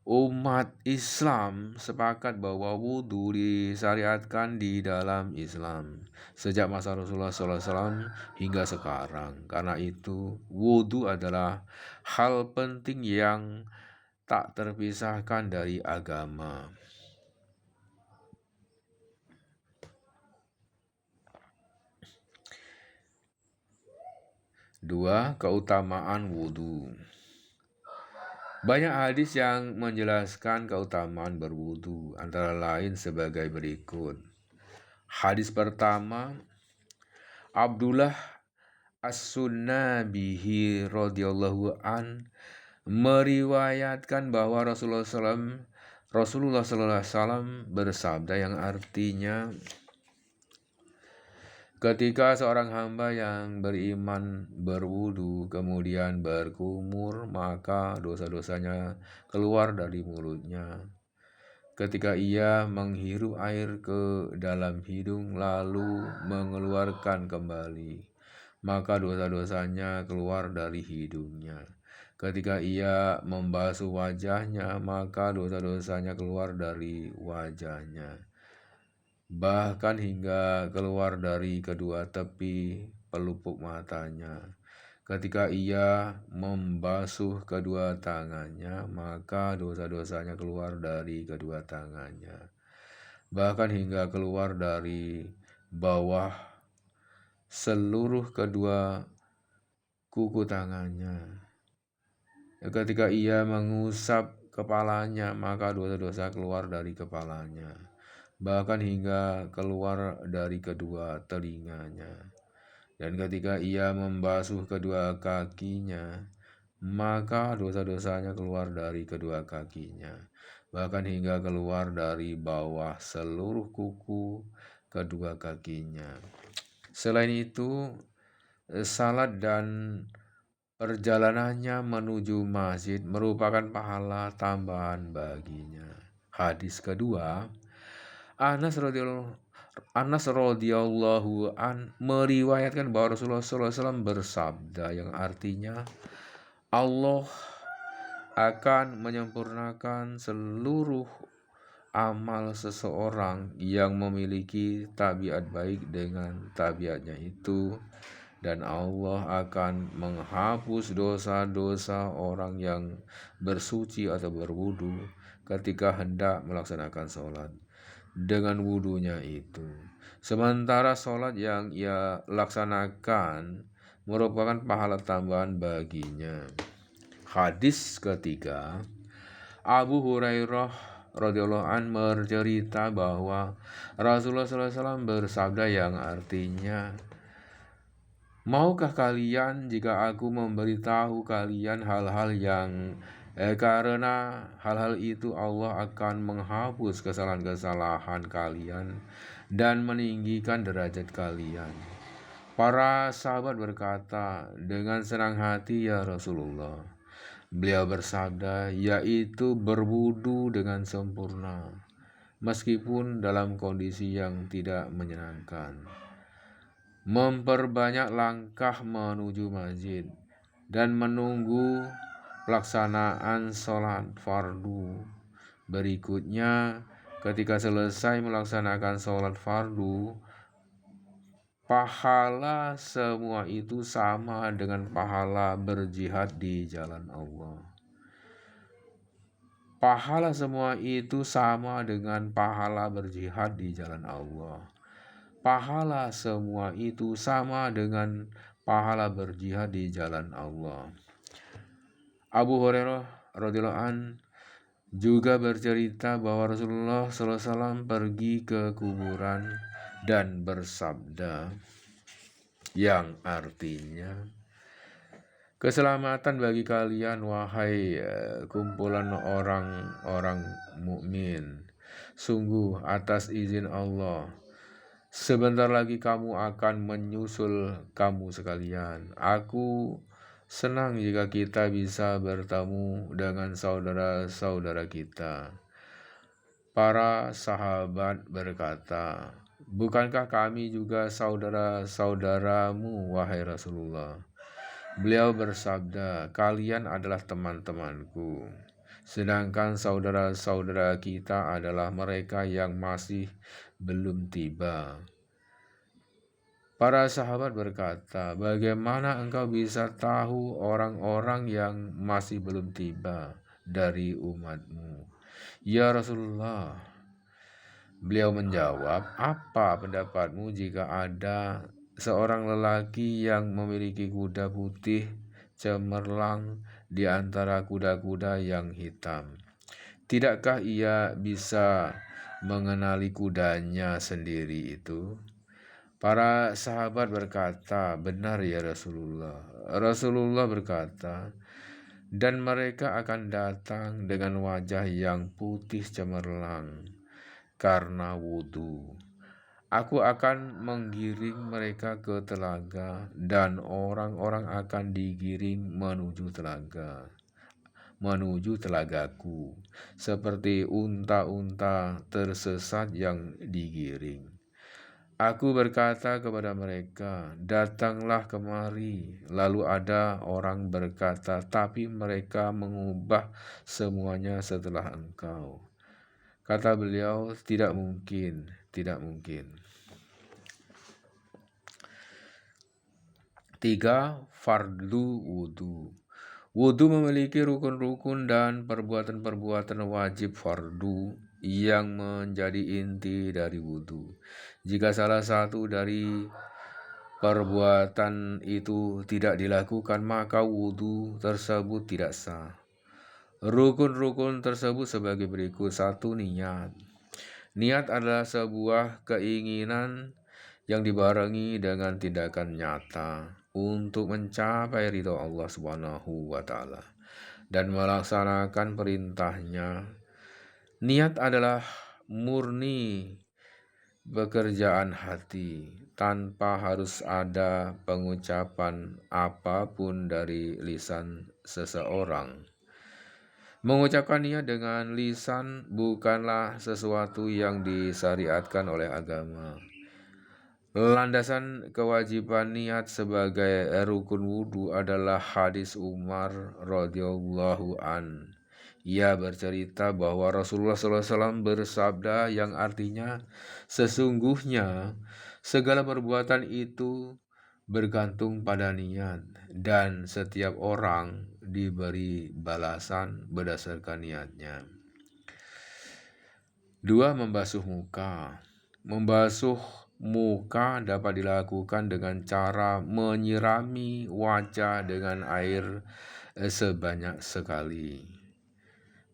S1: umat Islam sepakat bahwa wudu disyariatkan di dalam Islam sejak masa Rasulullah SAW hingga sekarang. Karena itu, wudu adalah hal penting yang tak terpisahkan dari agama. 2. Keutamaan wudu. Banyak hadis yang menjelaskan keutamaan berwudu, antara lain sebagai berikut. Hadis pertama, Abdullah As-Sunnabihi radhiyallahu an meriwayatkan bahwa Rasulullah SAW bersabda yang artinya, ketika seorang hamba yang beriman berwudu kemudian berkumur, maka dosa-dosanya keluar dari mulutnya. Ketika ia menghirup air ke dalam hidung lalu mengeluarkan kembali, maka dosa-dosanya keluar dari hidungnya. Ketika ia membasuh wajahnya, maka dosa-dosanya keluar dari wajahnya, bahkan hingga keluar dari kedua tepi pelupuk matanya. Ketika ia membasuh kedua tangannya, maka dosa-dosanya keluar dari kedua tangannya, bahkan hingga keluar dari bawah seluruh kedua kuku tangannya. Ketika ia mengusap kepalanya, maka dosa-dosa keluar dari kepalanya, bahkan hingga keluar dari kedua telinganya. Dan ketika ia membasuh kedua kakinya, maka dosa-dosanya keluar dari kedua kakinya, bahkan hingga keluar dari bawah seluruh kuku kedua kakinya. Selain itu, salat dan perjalanannya menuju masjid merupakan pahala tambahan baginya. Hadis kedua, Anas radhiyallahu an meriwayatkan bahwa Rasulullah SAW bersabda yang artinya, Allah akan menyempurnakan seluruh amal seseorang yang memiliki tabiat baik dengan tabiatnya itu, dan Allah akan menghapus dosa-dosa orang yang bersuci atau berwudu ketika hendak melaksanakan sholat. dengan wudunya itu. Sementara sholat yang ia laksanakan merupakan pahala tambahan baginya. Hadis ketiga, Abu Hurairah radhiyallahu an bercerita bahwa Rasulullah SAW bersabda yang artinya, maukah kalian jika aku memberitahu kalian hal-hal yang karena hal-hal itu Allah akan menghapus kesalahan-kesalahan kalian dan meninggikan derajat kalian. Para sahabat berkata, dengan senang hati ya Rasulullah. Beliau bersabda, yaitu berwudu dengan sempurna, meskipun dalam kondisi yang tidak menyenangkan. Memperbanyak langkah menuju masjid dan menunggu pelaksanaan sholat fardu. Berikutnya, ketika selesai melaksanakan sholat fardu, pahala semua itu sama dengan pahala berjihad di jalan Allah. Pahala semua itu sama dengan pahala berjihad di jalan Allah. Pahala semua itu sama dengan pahala berjihad di jalan Allah. Abu Hurairah radhiyallahu an juga bercerita bahwa Rasulullah SAW pergi ke kuburan dan bersabda yang artinya, keselamatan bagi kalian wahai kumpulan orang-orang mukmin. Sungguh atas izin Allah, sebentar lagi kamu akan menyusul kamu sekalian. Aku senang jika kita bisa bertemu dengan saudara-saudara kita. Para sahabat berkata, bukankah kami juga saudara-saudaramu, wahai Rasulullah? Beliau bersabda, kalian adalah teman-temanku, sedangkan saudara-saudara kita adalah mereka yang masih belum tiba. Para sahabat berkata, bagaimana engkau bisa tahu orang-orang yang masih belum tiba dari umatmu? Ya Rasulullah, beliau menjawab, apa pendapatmu jika ada seorang lelaki yang memiliki kuda putih cemerlang di antara kuda-kuda yang hitam? Tidakkah ia bisa mengenali kudanya sendiri itu? Para sahabat berkata, benar ya Rasulullah. Rasulullah berkata, dan mereka akan datang dengan wajah yang putih cemerlang karena wudu. Aku akan menggiring mereka ke telaga dan orang-orang akan digiring menuju telagaku, seperti unta-unta tersesat yang digiring. Aku berkata kepada mereka, datanglah kemari. Lalu ada orang berkata, tapi mereka mengubah semuanya setelah engkau. Kata beliau, tidak mungkin, tidak mungkin. 3. Fardu wudu. Wudu memiliki rukun-rukun dan perbuatan-perbuatan wajib fardu yang menjadi inti dari wudu. Jika salah satu dari perbuatan itu tidak dilakukan, maka wudu tersebut tidak sah. Rukun-rukun tersebut sebagai berikut. 1. Niat. Niat adalah sebuah keinginan yang dibarengi dengan tindakan nyata untuk mencapai ridho Allah Subhanahu wa Ta'ala dan melaksanakan perintahnya. Niat adalah murni pekerjaan hati tanpa harus ada pengucapan apapun dari lisan seseorang. Mengucapkan niat dengan lisan bukanlah sesuatu yang disyariatkan oleh agama. Landasan kewajiban niat sebagai rukun wudu adalah hadis Umar radhiyallahu an. Ia bercerita bahwa Rasulullah SAW bersabda yang artinya, sesungguhnya segala perbuatan itu bergantung pada niat dan setiap orang diberi balasan berdasarkan niatnya. 2. Membasuh muka. Membasuh muka dapat dilakukan dengan cara menyirami wajah dengan air sebanyak sekali.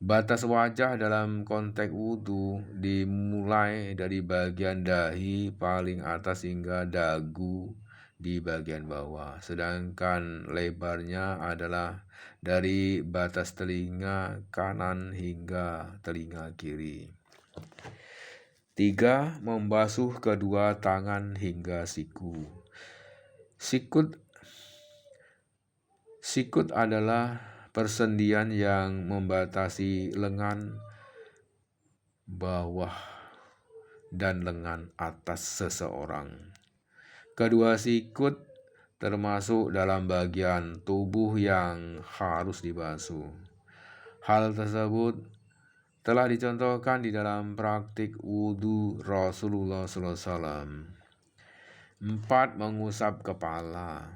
S1: Batas wajah dalam konteks wudhu dimulai dari bagian dahi paling atas hingga dagu di bagian bawah, sedangkan lebarnya adalah dari batas telinga kanan hingga telinga kiri. 3. Membasuh kedua tangan hingga siku. Sikut adalah persendian yang membatasi lengan bawah dan lengan atas seseorang. Kedua sikut termasuk dalam bagian tubuh yang harus dibasuh. Hal tersebut telah dicontohkan di dalam praktik wudhu Rasulullah SAW. 4. Mengusap kepala.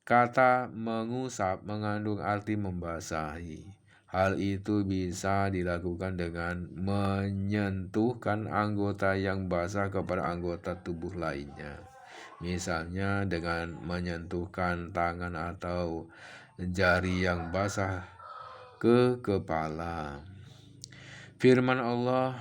S1: Kata mengusap mengandung arti membasahi. Hal itu bisa dilakukan dengan menyentuhkan anggota yang basah kepada anggota tubuh lainnya. Misalnya dengan menyentuhkan tangan atau jari yang basah ke kepala. Firman Allah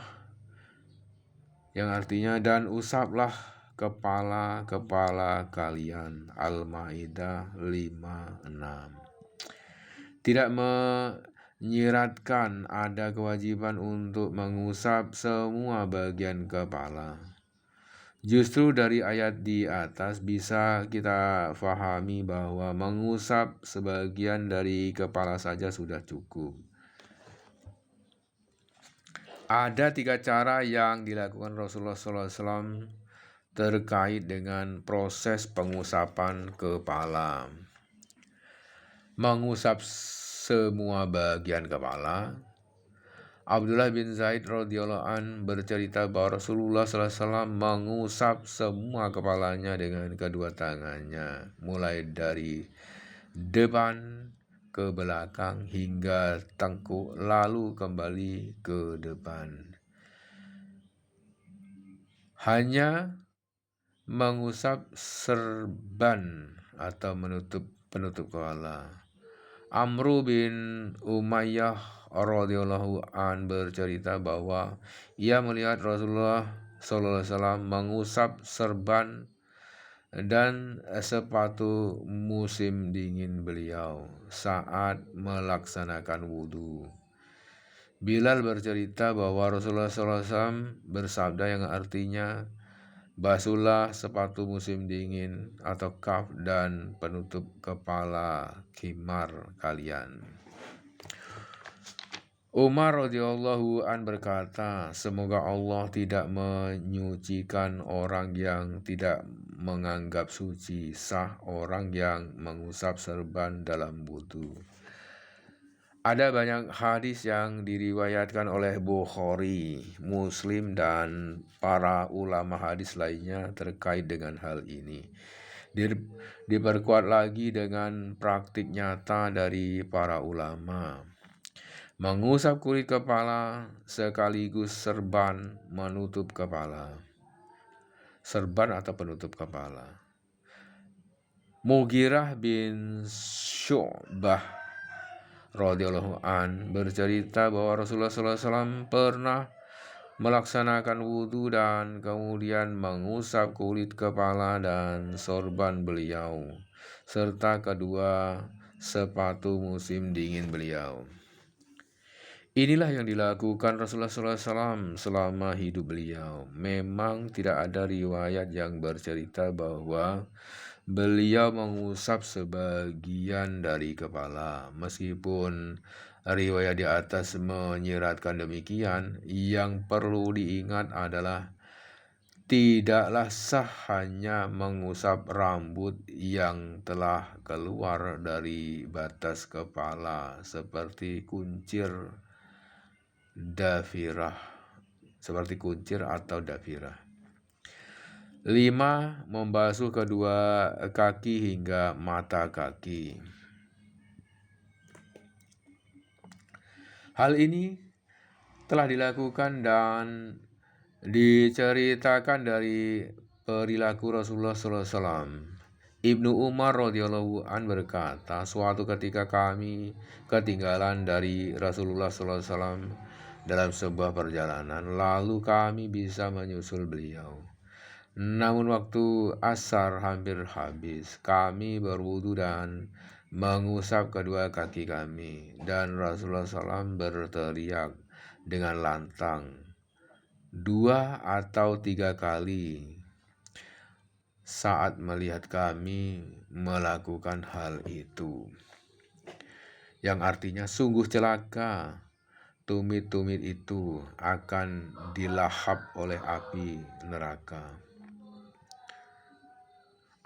S1: yang artinya, dan usaplah kepala-kepala kalian. Al-Maidah 5:6. Tidak menyiratkan ada kewajiban untuk mengusap semua bagian kepala. Justru dari ayat di atas bisa kita fahami bahwa mengusap sebagian dari kepala saja sudah cukup. Ada 3 cara yang dilakukan Rasulullah SAW terkait dengan proses pengusapan kepala. Mengusap semua bagian kepala. Abdullah bin Zaid radhiyallahu an bercerita bahwa Rasulullah SAW mengusap semua kepalanya dengan kedua tangannya, mulai dari depan ke belakang hingga tengkuk, lalu kembali ke depan. Hanya mengusap serban atau penutup kepala. Amru bin Umayyah radhiyallahu an bercerita bahwa ia melihat Rasulullah SAW mengusap serban dan sepatu musim dingin beliau saat melaksanakan wudhu. Bilal bercerita bahwa Rasulullah SAW bersabda yang artinya, basuhlah sepatu musim dingin atau kaf dan penutup kepala khimar kalian. Umar radhiyallahu an berkata, semoga Allah tidak menyucikan orang yang tidak menganggap suci sah orang yang mengusap serban dalam wudhu. Ada banyak hadis yang diriwayatkan oleh Bukhari, Muslim, dan para ulama hadis lainnya terkait dengan hal ini. Diperkuat lagi dengan praktik nyata dari para ulama. Mengusap kulit kepala sekaligus serban menutup kepala. Serban atau penutup kepala. Mughirah bin Syu'bah radhiyallahu an bercerita bahwa Rasulullah SAW pernah melaksanakan wudhu dan kemudian mengusap kulit kepala dan sorban beliau serta kedua sepatu musim dingin beliau. Inilah yang dilakukan Rasulullah SAW selama hidup beliau. Memang tidak ada riwayat yang bercerita bahwa beliau mengusap sebagian dari kepala. Meskipun riwayat di atas menyiratkan demikian, yang perlu diingat adalah tidaklah sah hanya mengusap rambut yang telah keluar dari batas kepala seperti kuncir atau dafirah. 5. Membasuh kedua kaki hingga mata kaki. Hal ini telah dilakukan dan diceritakan dari perilaku Rasulullah SAW. Ibnu Umar radhiyallahu an berkata, suatu ketika kami ketinggalan dari Rasulullah SAW dalam sebuah perjalanan, lalu kami bisa menyusul beliau. Namun waktu asar hampir habis, kami berwudu dan mengusap kedua kaki kami, dan Rasulullah SAW berteriak dengan lantang 2 atau 3 kali saat melihat kami melakukan hal itu, yang artinya sungguh celaka, tumit-tumit itu akan dilahap oleh api neraka.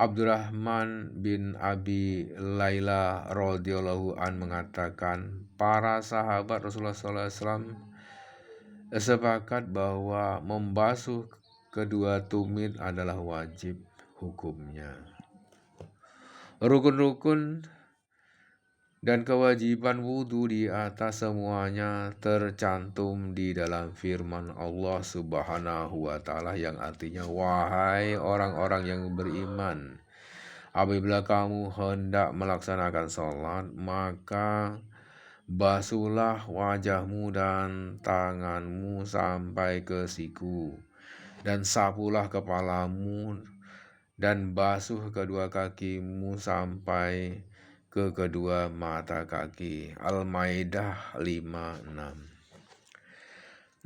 S1: Abdurrahman bin Abi Laila radhiyallahu an mengatakan, para sahabat Rasulullah SAW sepakat bahwa membasuh kedua tumit adalah wajib hukumnya. Rukun-rukun dan kewajiban wudhu di atas semuanya tercantum di dalam firman Allah Subhanahu wa Ta'ala, yang artinya, wahai orang-orang yang beriman, apabila kamu hendak melaksanakan sholat, maka basuhlah wajahmu dan tanganmu sampai ke siku, dan sapulah kepalamu, dan basuh kedua kakimu sampai ke kedua mata kaki. Al-Maidah 5:6.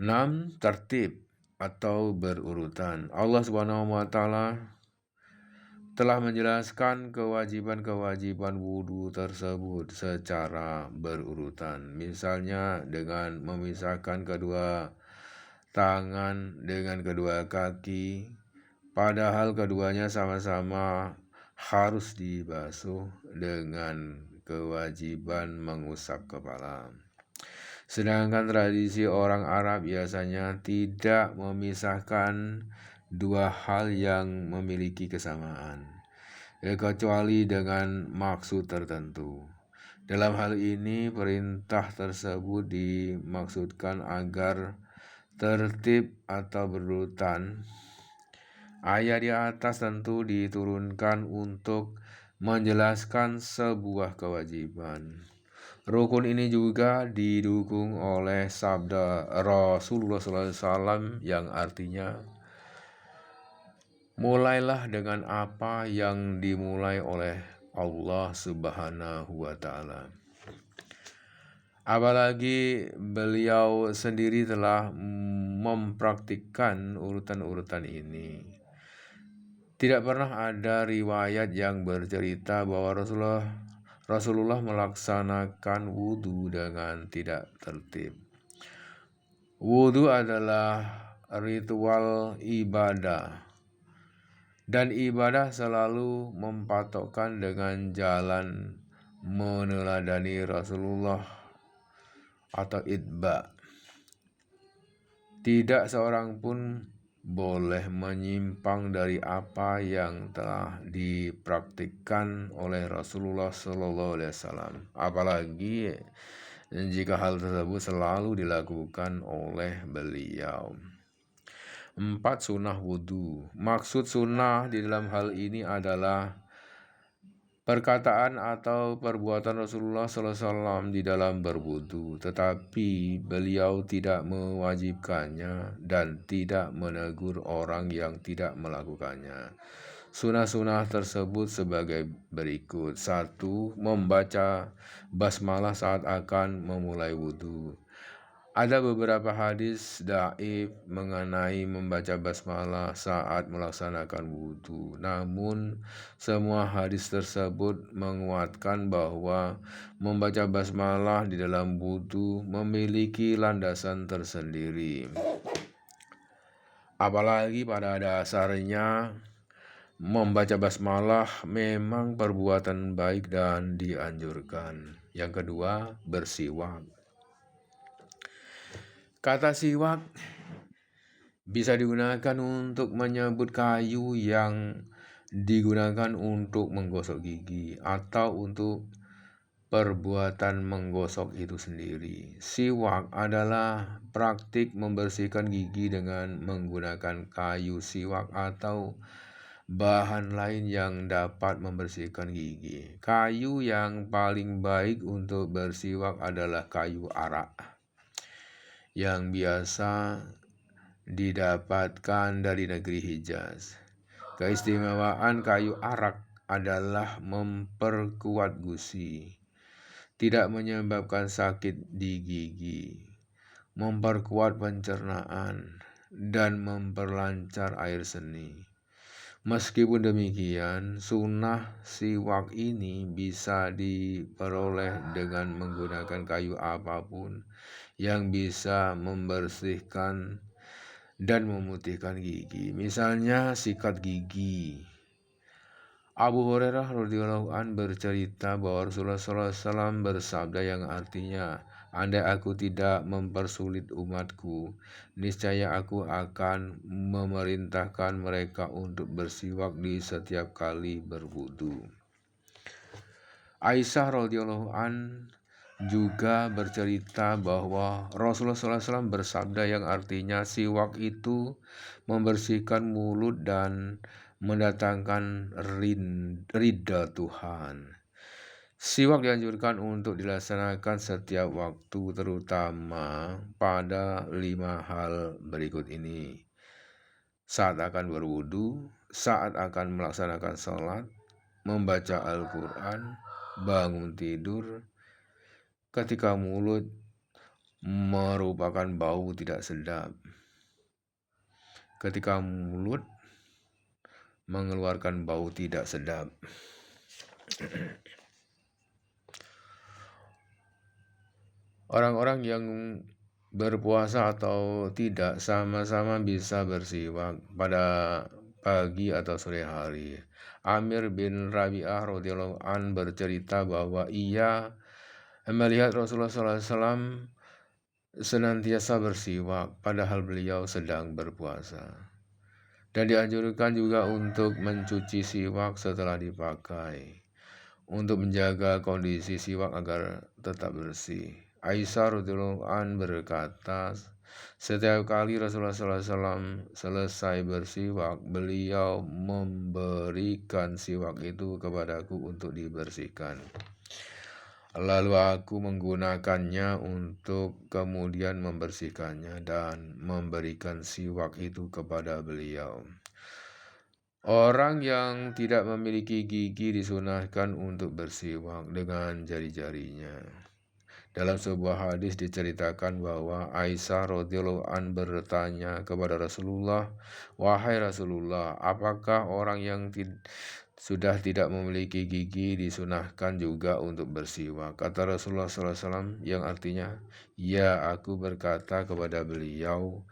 S1: 6. Tertib atau berurutan. Allah Subhanahu wa Ta'ala telah menjelaskan kewajiban-kewajiban wudhu tersebut secara berurutan. Misalnya dengan memisahkan kedua tangan dengan kedua kaki, padahal keduanya sama-sama harus dibasuh dengan kewajiban mengusap kepala. Sedangkan tradisi orang Arab biasanya tidak memisahkan dua hal yang memiliki kesamaan, kecuali dengan maksud tertentu. Dalam hal ini, perintah tersebut dimaksudkan agar tertib atau berurutan. Ayat di atas tentu diturunkan untuk menjelaskan sebuah kewajiban. Rukun ini juga didukung oleh sabda Rasulullah SAW yang artinya, mulailah dengan apa yang dimulai oleh Allah Subhanahu wa Ta'ala. Apalagi beliau sendiri telah mempraktikkan urutan-urutan ini. Tidak pernah ada riwayat yang bercerita bahwa Rasulullah melaksanakan wudhu dengan tidak tertib. Wudhu adalah ritual ibadah, dan ibadah selalu mempatokkan dengan jalan meneladani Rasulullah atau itba. Tidak seorang pun boleh menyimpang dari apa yang telah dipraktikkan oleh Rasulullah SAW, apalagi jika hal tersebut selalu dilakukan oleh beliau. 4. Sunnah wudhu. Maksud sunnah di dalam hal ini adalah perkataan atau perbuatan Rasulullah SAW di dalam berwudu, tetapi beliau tidak mewajibkannya dan tidak menegur orang yang tidak melakukannya. Sunnah-sunnah tersebut sebagai berikut. 1. Membaca basmalah saat akan memulai wudu. Ada beberapa hadis dhaif mengenai membaca basmalah saat melaksanakan wudhu. Namun, semua hadis tersebut menguatkan bahwa membaca basmalah di dalam wudhu memiliki landasan tersendiri. Apalagi pada dasarnya, membaca basmalah memang perbuatan baik dan dianjurkan. Yang kedua, bersiwak. Kata siwak bisa digunakan untuk menyebut kayu yang digunakan untuk menggosok gigi, atau untuk perbuatan menggosok itu sendiri. Siwak adalah praktik membersihkan gigi dengan menggunakan kayu siwak atau bahan lain yang dapat membersihkan gigi. Kayu yang paling baik untuk bersiwak adalah kayu arak yang biasa didapatkan dari negeri Hijaz. Keistimewaan kayu arak adalah memperkuat gusi, tidak menyebabkan sakit di gigi, memperkuat pencernaan, dan memperlancar air seni. Meskipun demikian, sunnah siwak ini bisa diperoleh dengan menggunakan kayu apapun yang bisa membersihkan dan memutihkan gigi. Misalnya sikat gigi. Abu Hurairah radhiyallahu an bercerita bahwa Rasulullah SAW bersabda yang artinya, andai aku tidak mempersulit umatku, niscaya aku akan memerintahkan mereka untuk bersiwak di setiap kali berwudu. Aisyah radhiyallahu an juga bercerita bahwa Rasulullah SAW bersabda yang artinya siwak itu membersihkan mulut dan mendatangkan ridha Tuhan. Siwak dianjurkan untuk dilaksanakan setiap waktu, terutama pada 5 hal berikut ini. Saat akan berwudu, saat akan melaksanakan sholat, membaca Al-Quran, bangun tidur, ketika mulut merupakan bau tidak sedap, ketika mulut mengeluarkan bau tidak sedap. Orang-orang yang berpuasa atau tidak sama-sama bisa bersiwak pada pagi atau sore hari. Amir bin Rabi'ah radhiyallahu an bercerita bahwa ia melihat Rasulullah SAW senantiasa bersiwak padahal beliau sedang berpuasa. Dan dianjurkan juga untuk mencuci siwak setelah dipakai, untuk menjaga kondisi siwak agar tetap bersih. Aisyah radhiyallahu an berkata, setiap kali Rasulullah SAW selesai bersiwak, beliau memberikan siwak itu kepadaku untuk dibersihkan. Lalu aku menggunakannya untuk kemudian membersihkannya dan memberikan siwak itu kepada beliau. Orang yang tidak memiliki gigi disunahkan untuk bersiwak dengan jari-jarinya. Dalam sebuah hadis diceritakan bahwa Aisyah radhiyallahu an bertanya kepada Rasulullah, "Wahai Rasulullah, apakah orang yang sudah tidak memiliki gigi disunahkan juga untuk bersiwak?" Kata Rasulullah SAW yang artinya, "Ya, aku berkata kepada beliau,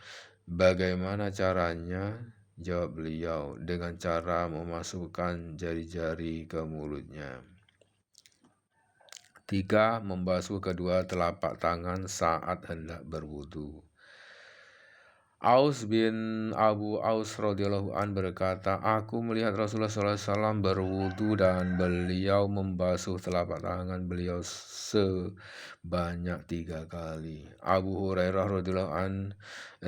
S1: bagaimana caranya?" Jawab beliau, "Dengan cara memasukkan jari-jari ke mulutnya." 3. Membasuh kedua telapak tangan saat hendak berwudu. Aus bin Abu Aus radhiyallahu an berkata, aku melihat Rasulullah SAW berwudu dan beliau membasuh telapak tangan beliau sebanyak 3 kali. Abu Hurairah radhiyallahu an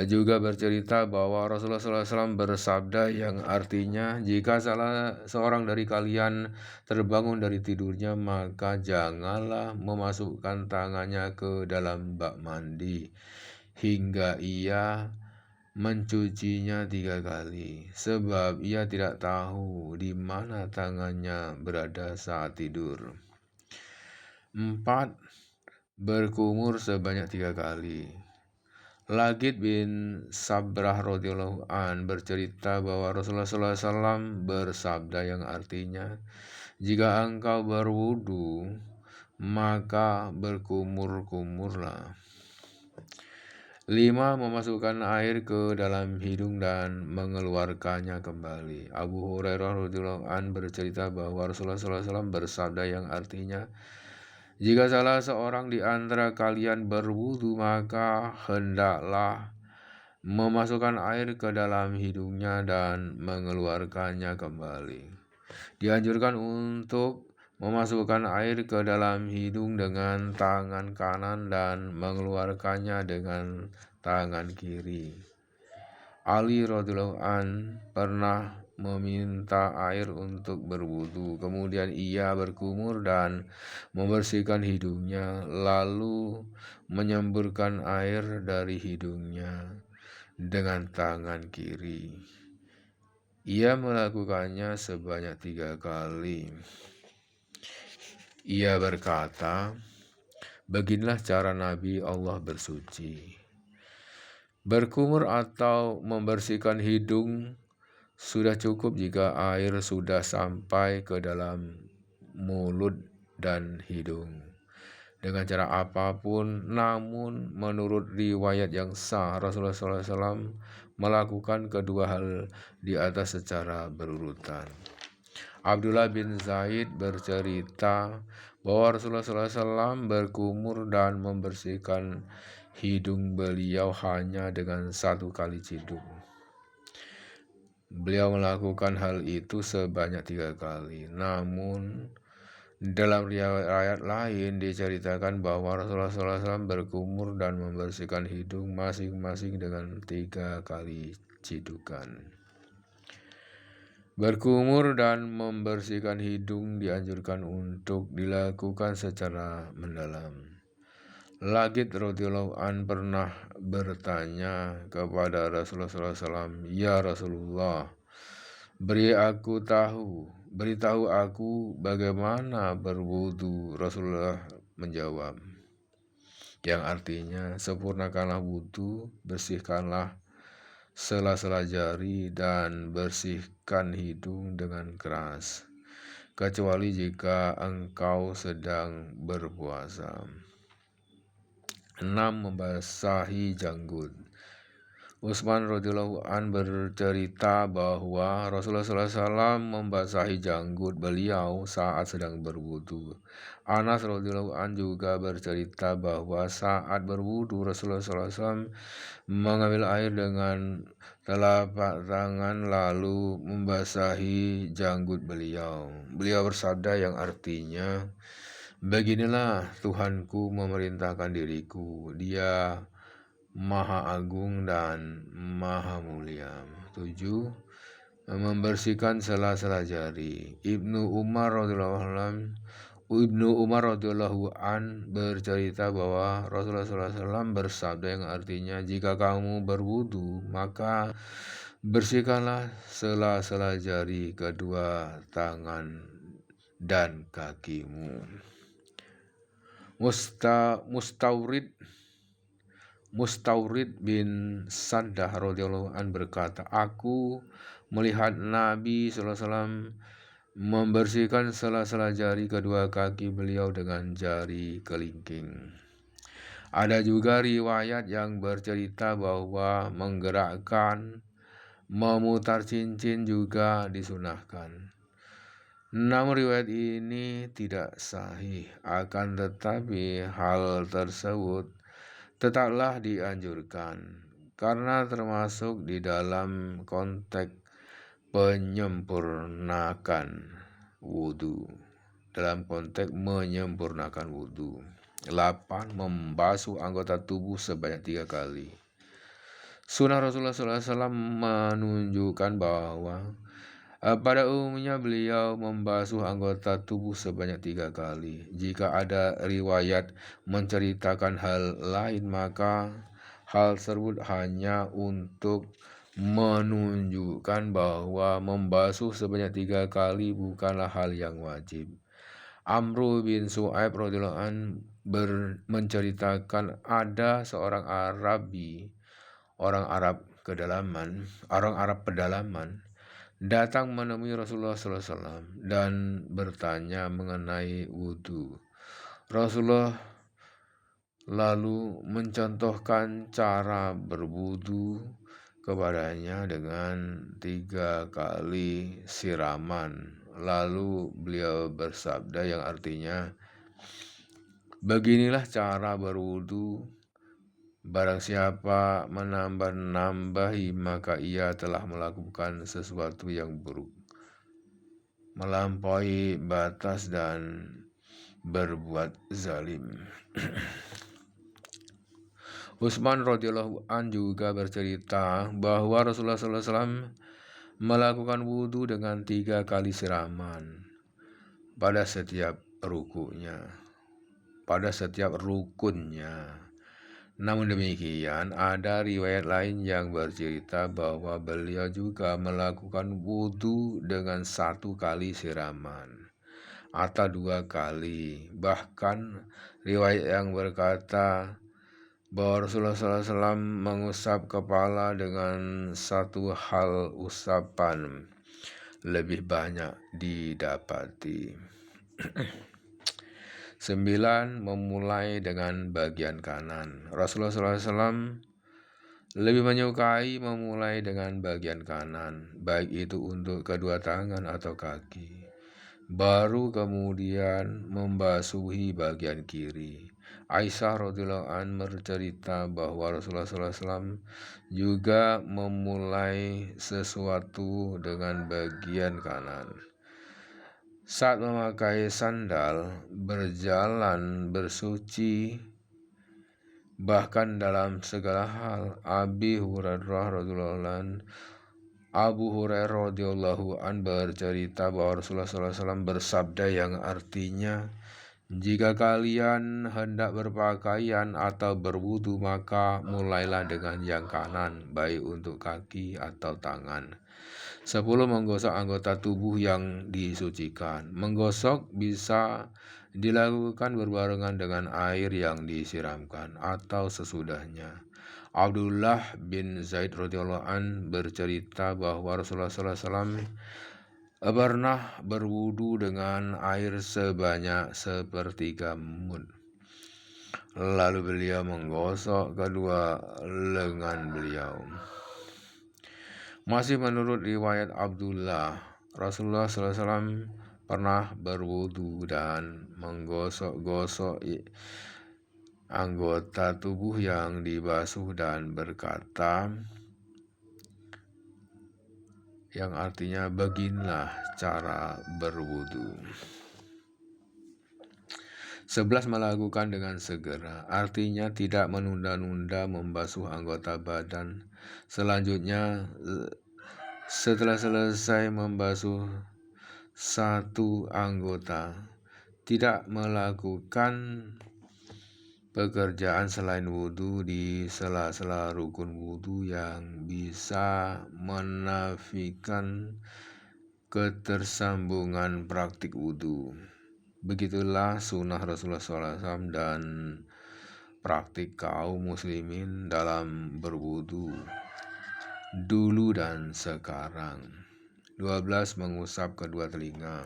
S1: juga bercerita bahwa Rasulullah SAW bersabda yang artinya, jika salah seorang dari kalian terbangun dari tidurnya, maka janganlah memasukkan tangannya ke dalam bak mandi hingga ia mencucinya 3 kali, sebab ia tidak tahu di mana tangannya berada saat tidur. 4. Berkumur sebanyak 3 kali. Lagid bin Sabrah radhiyallahu an bercerita bahwa Rasulullah SAW bersabda yang artinya, jika engkau berwudu, maka berkumur-kumurlah. 5. Memasukkan air ke dalam hidung dan mengeluarkannya kembali. Abu Hurairah radhiyallahu an bercerita bahwa Rasulullah SAW bersabda yang artinya, jika salah seorang di antara kalian berwudu, maka hendaklah memasukkan air ke dalam hidungnya dan mengeluarkannya kembali. Dianjurkan untuk memasukkan air ke dalam hidung dengan tangan kanan dan mengeluarkannya dengan tangan kiri. Ali radhiyallahu an pernah meminta air untuk berwudu, kemudian ia berkumur dan membersihkan hidungnya, lalu menyemburkan air dari hidungnya dengan tangan kiri. Ia melakukannya sebanyak 3 kali. Ia berkata, beginilah cara Nabi Allah bersuci. Berkumur atau membersihkan hidung sudah cukup jika air sudah sampai ke dalam mulut dan hidung. Dengan cara apapun, namun menurut riwayat yang sah, Rasulullah SAW melakukan kedua hal di atas secara berurutan. Abdullah bin Zaid bercerita bahwa Rasulullah SAW berkumur dan membersihkan hidung beliau hanya dengan 1 kali ciduk. Beliau melakukan hal itu sebanyak 3 kali. Namun dalam riwayat lain diceritakan bahwa Rasulullah SAW berkumur dan membersihkan hidung masing-masing dengan 3 kali cidukan. Berkumur dan membersihkan hidung dianjurkan untuk dilakukan secara mendalam. Lagid radhiyallahu an pernah bertanya kepada Rasulullah SAW, "Ya Rasulullah, beritahu aku bagaimana berwudu." Rasulullah menjawab, yang artinya, sempurnakanlah wudu, bersihkanlah sela-sela jari dan bersihkan hidung dengan keras, kecuali jika engkau sedang berpuasa. 6. Membasahi janggut. Utsman radhiyallahu an bercerita bahwa Rasulullah SAW membasahi janggut beliau saat sedang berwudu. Anas radhiyallahu an juga bercerita bahwa saat berwudu Rasulullah SAW mengambil air dengan telapak tangan lalu membasahi janggut beliau. Beliau bersabda yang artinya, beginilah Tuhanku memerintahkan diriku, Dia Maha Agung dan Maha Mulia. 7. Membersihkan sela-sela jari. Ibnu Umar radhiyallahu an bercerita bahwa Rasulullah SAW bersabda yang artinya, jika kamu berwudu maka bersihkanlah sela-sela jari kedua tangan dan kakimu. Mustawrid bin Saddah radhiyallahu an berkata, aku melihat Nabi SAW membersihkan sela-sela jari kedua kaki beliau dengan jari kelingking. Ada juga riwayat yang bercerita bahwa menggerakkan, memutar cincin juga disunahkan. Namun riwayat ini tidak sahih, akan tetapi hal tersebut tetaplah dianjurkan karena termasuk di dalam konteks menyempurnakan wudu. 8. Membasuh anggota tubuh sebanyak 3 kali. Sunnah Rasulullah SAW menunjukkan bahwa pada umumnya beliau membasuh anggota tubuh sebanyak 3 kali. Jika ada riwayat menceritakan hal lain, maka hal tersebut hanya untuk menunjukkan bahwa membasuh sebanyak 3 kali bukanlah hal yang wajib. Amru bin Su'aib radhiyallahu an menceritakan ada seorang orang Arab pedalaman datang menemui Rasulullah SAW dan bertanya mengenai wudu. Rasulullah lalu mencontohkan cara berwudu kepadanya dengan 3 kali siraman. Lalu beliau bersabda yang artinya, beginilah cara berwudu. Barang siapa menambah-nambahi maka ia telah melakukan sesuatu yang buruk. melampaui batas dan berbuat zalim. Utsman radhiyallahu an juga bercerita bahwa Rasulullah SAW melakukan wudhu dengan 3 kali siraman pada setiap rukunnya. Namun demikian, ada riwayat lain yang bercerita bahwa beliau juga melakukan wudhu dengan 1 kali siraman atau 2 kali. Bahkan riwayat yang berkata bahwa Rasulullah SAW mengusap kepala dengan 1 hal usapan lebih banyak didapati. 9. Memulai dengan bagian kanan. Rasulullah SAW lebih menyukai memulai dengan bagian kanan, baik itu untuk kedua tangan atau kaki, baru kemudian membasuhi bagian kiri. Aisyah radhiyallahu an bercerita bahwa Rasulullah SAW juga memulai sesuatu dengan bagian kanan. Saat memakai sandal, berjalan, bersuci, bahkan dalam segala hal. Abu Hurairah radhiyallahu an bercerita bahwa Rasulullah SAW bersabda yang artinya, jika kalian hendak berpakaian atau berwudu, maka mulailah dengan yang kanan, baik untuk kaki atau tangan. 10. Menggosok anggota tubuh yang disucikan. Menggosok bisa dilakukan berbarengan dengan air yang disiramkan atau sesudahnya. Abdullah bin Zaid radhiyallahu an bercerita bahwa Rasulullah SAW pernah berwudu dengan air sebanyak 1/3 mud. Lalu beliau menggosok kedua lengan beliau. Masih menurut riwayat Abdullah, Rasulullah SAW pernah berwudu dan menggosok-gosok anggota tubuh yang dibasuh dan berkata, yang artinya beginilah cara berwudu. 11. Melakukan dengan segera, artinya tidak menunda-nunda membasuh anggota badan. Selanjutnya, setelah selesai membasuh 1 anggota, tidak melakukan pekerjaan selain wudhu di sela-sela rukun wudhu yang bisa menafikan ketersambungan praktik wudhu. Begitulah sunnah Rasulullah SAW dan praktik kaum muslimin dalam berwudhu dulu dan sekarang. 12. Mengusap kedua telinga.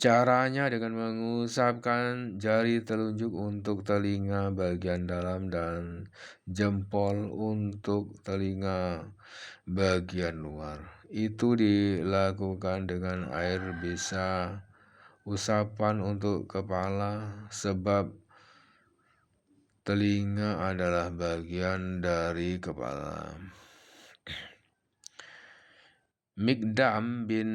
S1: Caranya dengan mengusapkan jari telunjuk untuk telinga bagian dalam dan jempol untuk telinga bagian luar. Itu dilakukan dengan air, bisa usapan untuk kepala, sebab telinga adalah bagian dari kepala. Mikdam bin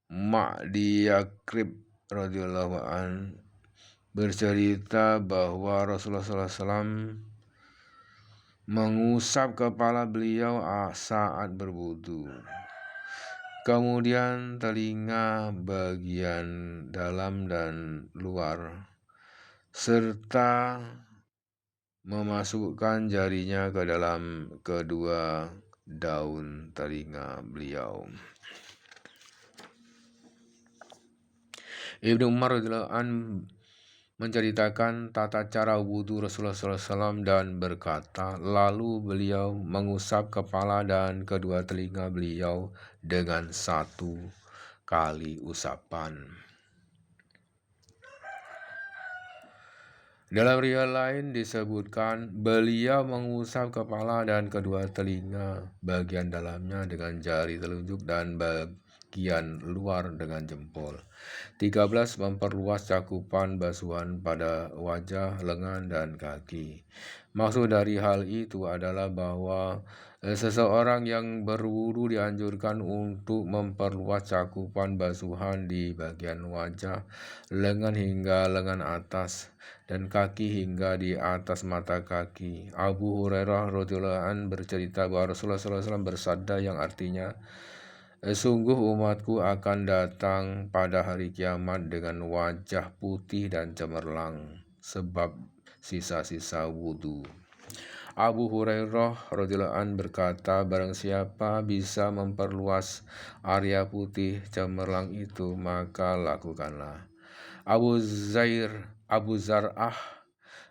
S1: Ma'di Yakrib radhiyallahu an bercerita bahwa Rasulullah SAW mengusap kepala beliau saat berwudu, kemudian telinga bagian dalam dan luar, serta memasukkan jarinya ke dalam kedua daun telinga beliau. Ibnu Umar radhiyallahu an menceritakan tata cara wudhu Rasulullah SAW dan berkata, lalu beliau mengusap kepala dan kedua telinga beliau dengan 1 kali usapan. Dalam riwayat lain disebutkan beliau mengusap kepala dan kedua telinga bagian dalamnya dengan jari telunjuk dan bagian luar dengan jempol. 13. Memperluas cakupan basuhan pada wajah, lengan, dan kaki. Maksud dari hal itu adalah bahwa seseorang yang berwudu dianjurkan untuk memperluas cakupan basuhan di bagian wajah, lengan hingga lengan atas, dan kaki hingga di atas mata kaki. Abu Hurairah radhiyallahu anhu bercerita bahwa Rasulullah SAW bersabda yang artinya, sungguh umatku akan datang pada hari kiamat dengan wajah putih dan cemerlang sebab sisa-sisa wudhu. Abu Hurairah radhiyallahu anhu berkata, barang siapa bisa memperluas area putih cemerlang itu, maka lakukanlah. Abu Zar'ah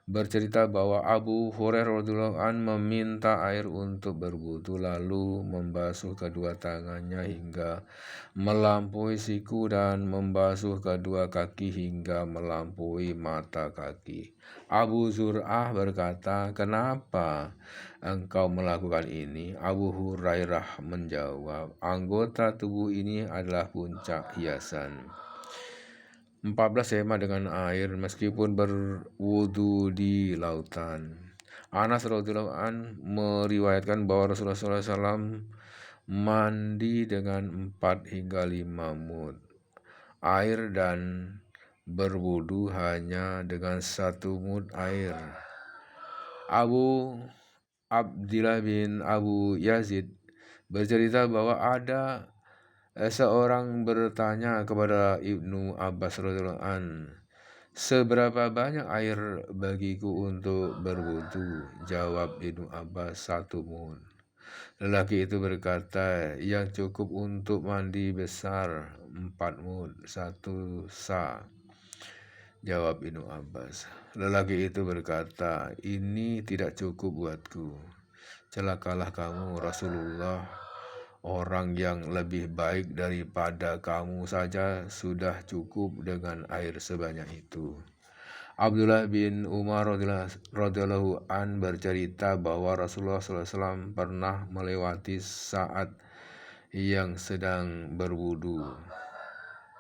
S1: bercerita bahwa Abu Hurairah radhiyallahu anhu meminta air untuk berwudu lalu membasuh kedua tangannya hingga melampaui siku dan membasuh kedua kaki hingga melampaui mata kaki. Abu Zur'ah berkata, kenapa engkau melakukan ini? Abu Hurairah menjawab, anggota tubuh ini adalah puncak hiasan. 14. Hemat dengan air meskipun berwudu di lautan. Anas radhiyallahu anhu meriwayatkan bahwa Rasulullah SAW mandi dengan 4 hingga 5 mud air dan berwudu hanya dengan 1 mud air. Abu Abdillah bin Abu Yazid bercerita bahwa ada seorang bertanya kepada Ibnu Abbas radhiyallahu anhu, seberapa banyak air bagiku untuk berwudu? Jawab Ibnu Abbas, 1 mud. Lelaki itu berkata, yang cukup untuk mandi besar 4 mud, 1 sa. Jawab Ibnu Abbas. Lelaki itu berkata, ini tidak cukup buatku. Celakalah kamu, Rasulullah. Orang yang lebih baik daripada kamu saja sudah cukup dengan air sebanyak itu. Abdullah bin Umar radhiyallahu an bercerita bahwa Rasulullah SAW pernah melewati saat yang sedang berwudu.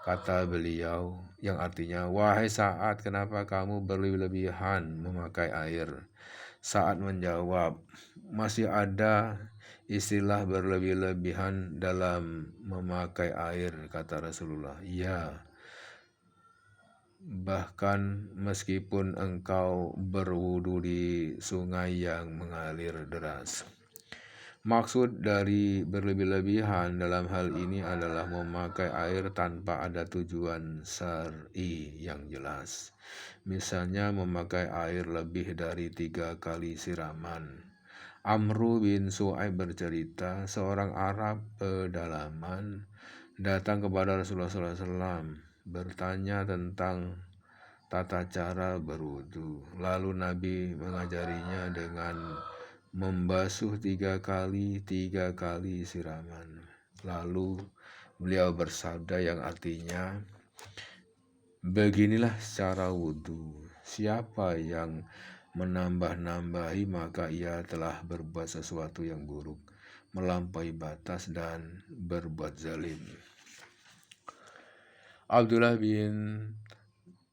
S1: Kata beliau, yang artinya, wahai Sa'ad, kenapa kamu berlebih-lebihan memakai air? Sa'ad menjawab, masih ada istilah berlebih-lebihan dalam memakai air, kata Rasulullah. Ya, bahkan meskipun engkau berwudu di sungai yang mengalir deras. Maksud dari berlebih-lebihan dalam hal ini adalah memakai air tanpa ada tujuan syar'i yang jelas. Misalnya memakai air lebih dari 3 kali siraman. Amru bin Su'aib bercerita, seorang Arab pedalaman datang kepada Rasulullah SAW bertanya tentang tata cara berwudu. Lalu Nabi mengajarinya dengan membasuh 3 kali siraman. Lalu beliau bersabda yang artinya, beginilah cara wudu. Siapa yang menambah-nambahi maka ia telah berbuat sesuatu yang buruk, melampaui batas dan berbuat zalim. Abdullah bin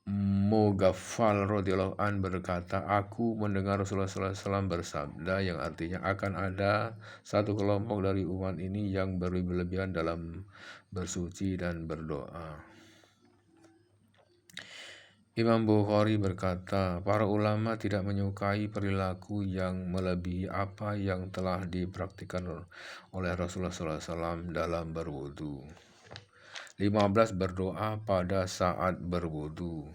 S1: Mughaffal radhiyallahu an berkata, aku mendengar Rasulullah SAW bersabda yang artinya akan ada satu kelompok dari umat ini yang berlebihan dalam bersuci dan berdoa. Imam Bukhari berkata, para ulama tidak menyukai perilaku yang melebihi apa yang telah dipraktikkan oleh Rasulullah SAW dalam berwudu. 15. Berdoa pada saat berwudu.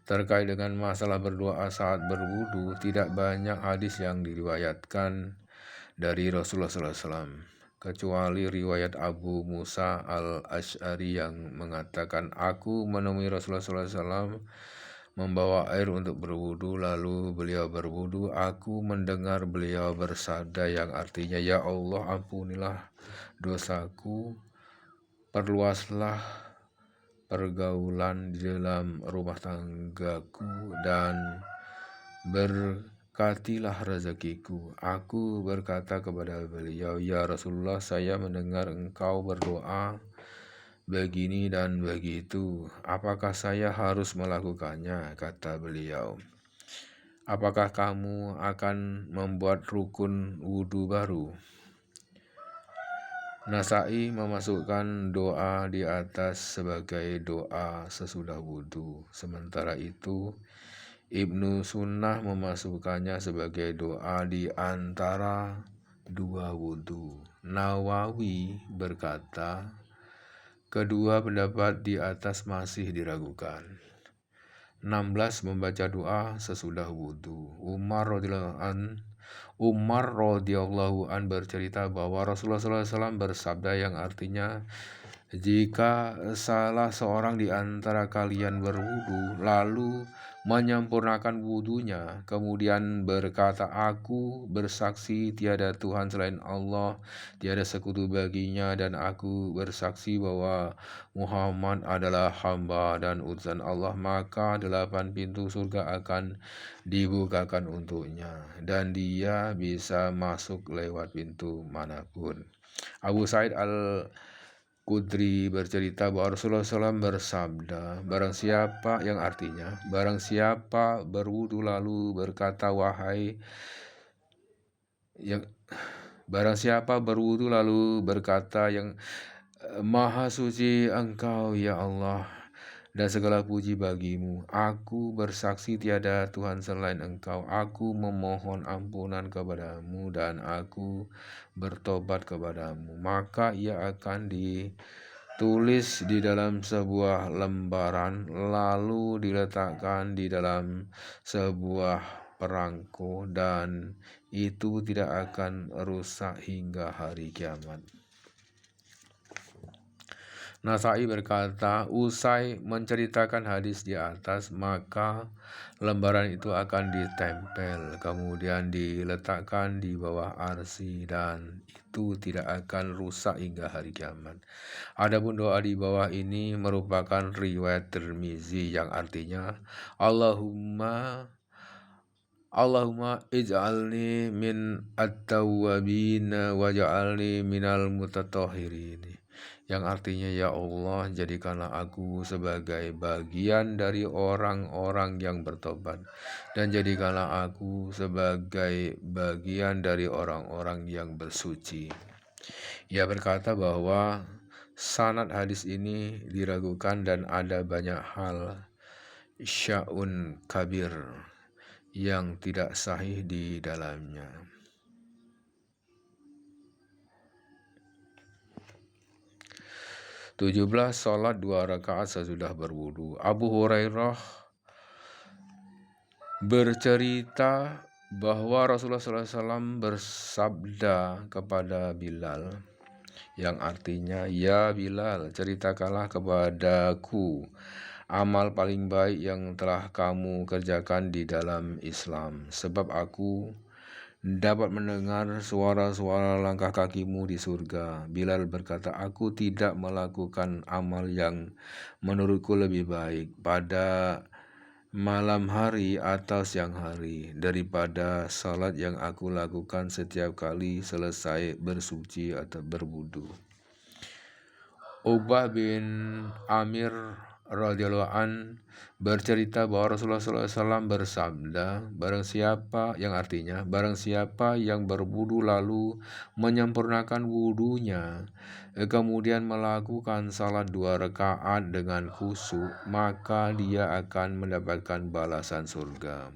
S1: Terkait dengan masalah berdoa saat berwudu, tidak banyak hadis yang diriwayatkan dari Rasulullah SAW, kecuali riwayat Abu Musa al-Asy'ari yang mengatakan, aku menemui Rasulullah SAW membawa air untuk berwudu, lalu beliau berwudu. Aku mendengar beliau bersabda yang artinya, ya Allah, ampunilah dosaku, perluaslah pergaulan di dalam rumah tanggaku, dan berkatilah rezekiku. Aku berkata kepada beliau, ya Rasulullah, saya mendengar engkau berdoa begini dan begitu. Apakah saya harus melakukannya? Kata beliau. Apakah kamu akan membuat rukun wudhu baru? Nasai memasukkan doa di atas sebagai doa sesudah wudhu. Sementara itu, Ibnu Sunnah memasukkannya sebagai doa di antara dua wudhu. Nawawi berkata, kedua pendapat di atas masih diragukan. 16. Membaca doa sesudah wudhu. Umar radhiyallahu an bercerita bahwa Rasulullah SAW bersabda yang artinya, jika salah seorang di antara kalian berwudu lalu menyempurnakan wudunya, kemudian berkata, aku bersaksi tiada Tuhan selain Allah, tiada sekutu baginya, dan aku bersaksi bahwa Muhammad adalah hamba dan utusan Allah, maka 8 pintu surga akan dibukakan untuknya, dan dia bisa masuk lewat pintu manapun. Abu Sa'id Al-Khudri bercerita bahwa Rasulullah SAW bersabda, barang siapa, yang artinya, barang siapa berwudu lalu berkata, yang Maha suci Engkau ya Allah, dan segala puji bagimu. Aku bersaksi tiada Tuhan selain Engkau. Aku memohon ampunan kepadamu dan aku bertobat kepadamu. Maka ia akan ditulis di dalam sebuah lembaran, lalu diletakkan di dalam sebuah perangko, dan itu tidak akan rusak hingga hari kiamat. Nasai berkata, usai menceritakan hadis di atas, maka lembaran itu akan ditempel, kemudian diletakkan di bawah arsy, dan itu tidak akan rusak hingga hari kiamat. Adapun doa di bawah ini merupakan riwayat Tirmizi yang artinya, Allahumma ij'alni min at-tawwabin waj'alni minal mutatahhirin, yang artinya, ya Allah, jadikanlah aku sebagai bagian dari orang-orang yang bertobat, dan jadikanlah aku sebagai bagian dari orang-orang yang bersuci. Ia berkata bahwa sanad hadis ini diragukan dan ada banyak hal sya'un kabir yang tidak sahih di dalamnya. 17. Salat 2 rakaat sesudah berwudu. Abu Hurairah bercerita bahwa Rasulullah SAW bersabda kepada Bilal, yang artinya, ya Bilal, ceritakanlah kepadaku amal paling baik yang telah kamu kerjakan di dalam Islam, sebab aku dapat mendengar suara-suara langkah kakimu di surga. Bilal berkata, aku tidak melakukan amal yang menurutku lebih baik pada malam hari atau siang hari daripada salat yang aku lakukan setiap kali selesai bersuci atau berwudu. Uqbah bin Amir radhiyallahu an bercerita bahwa Rasulullah SAW bersabda, barang siapa, yang artinya, barang siapa yang berwudu lalu menyempurnakan wudunya, kemudian melakukan salat 2 rakaat dengan khusyuk, maka dia akan mendapatkan balasan surga.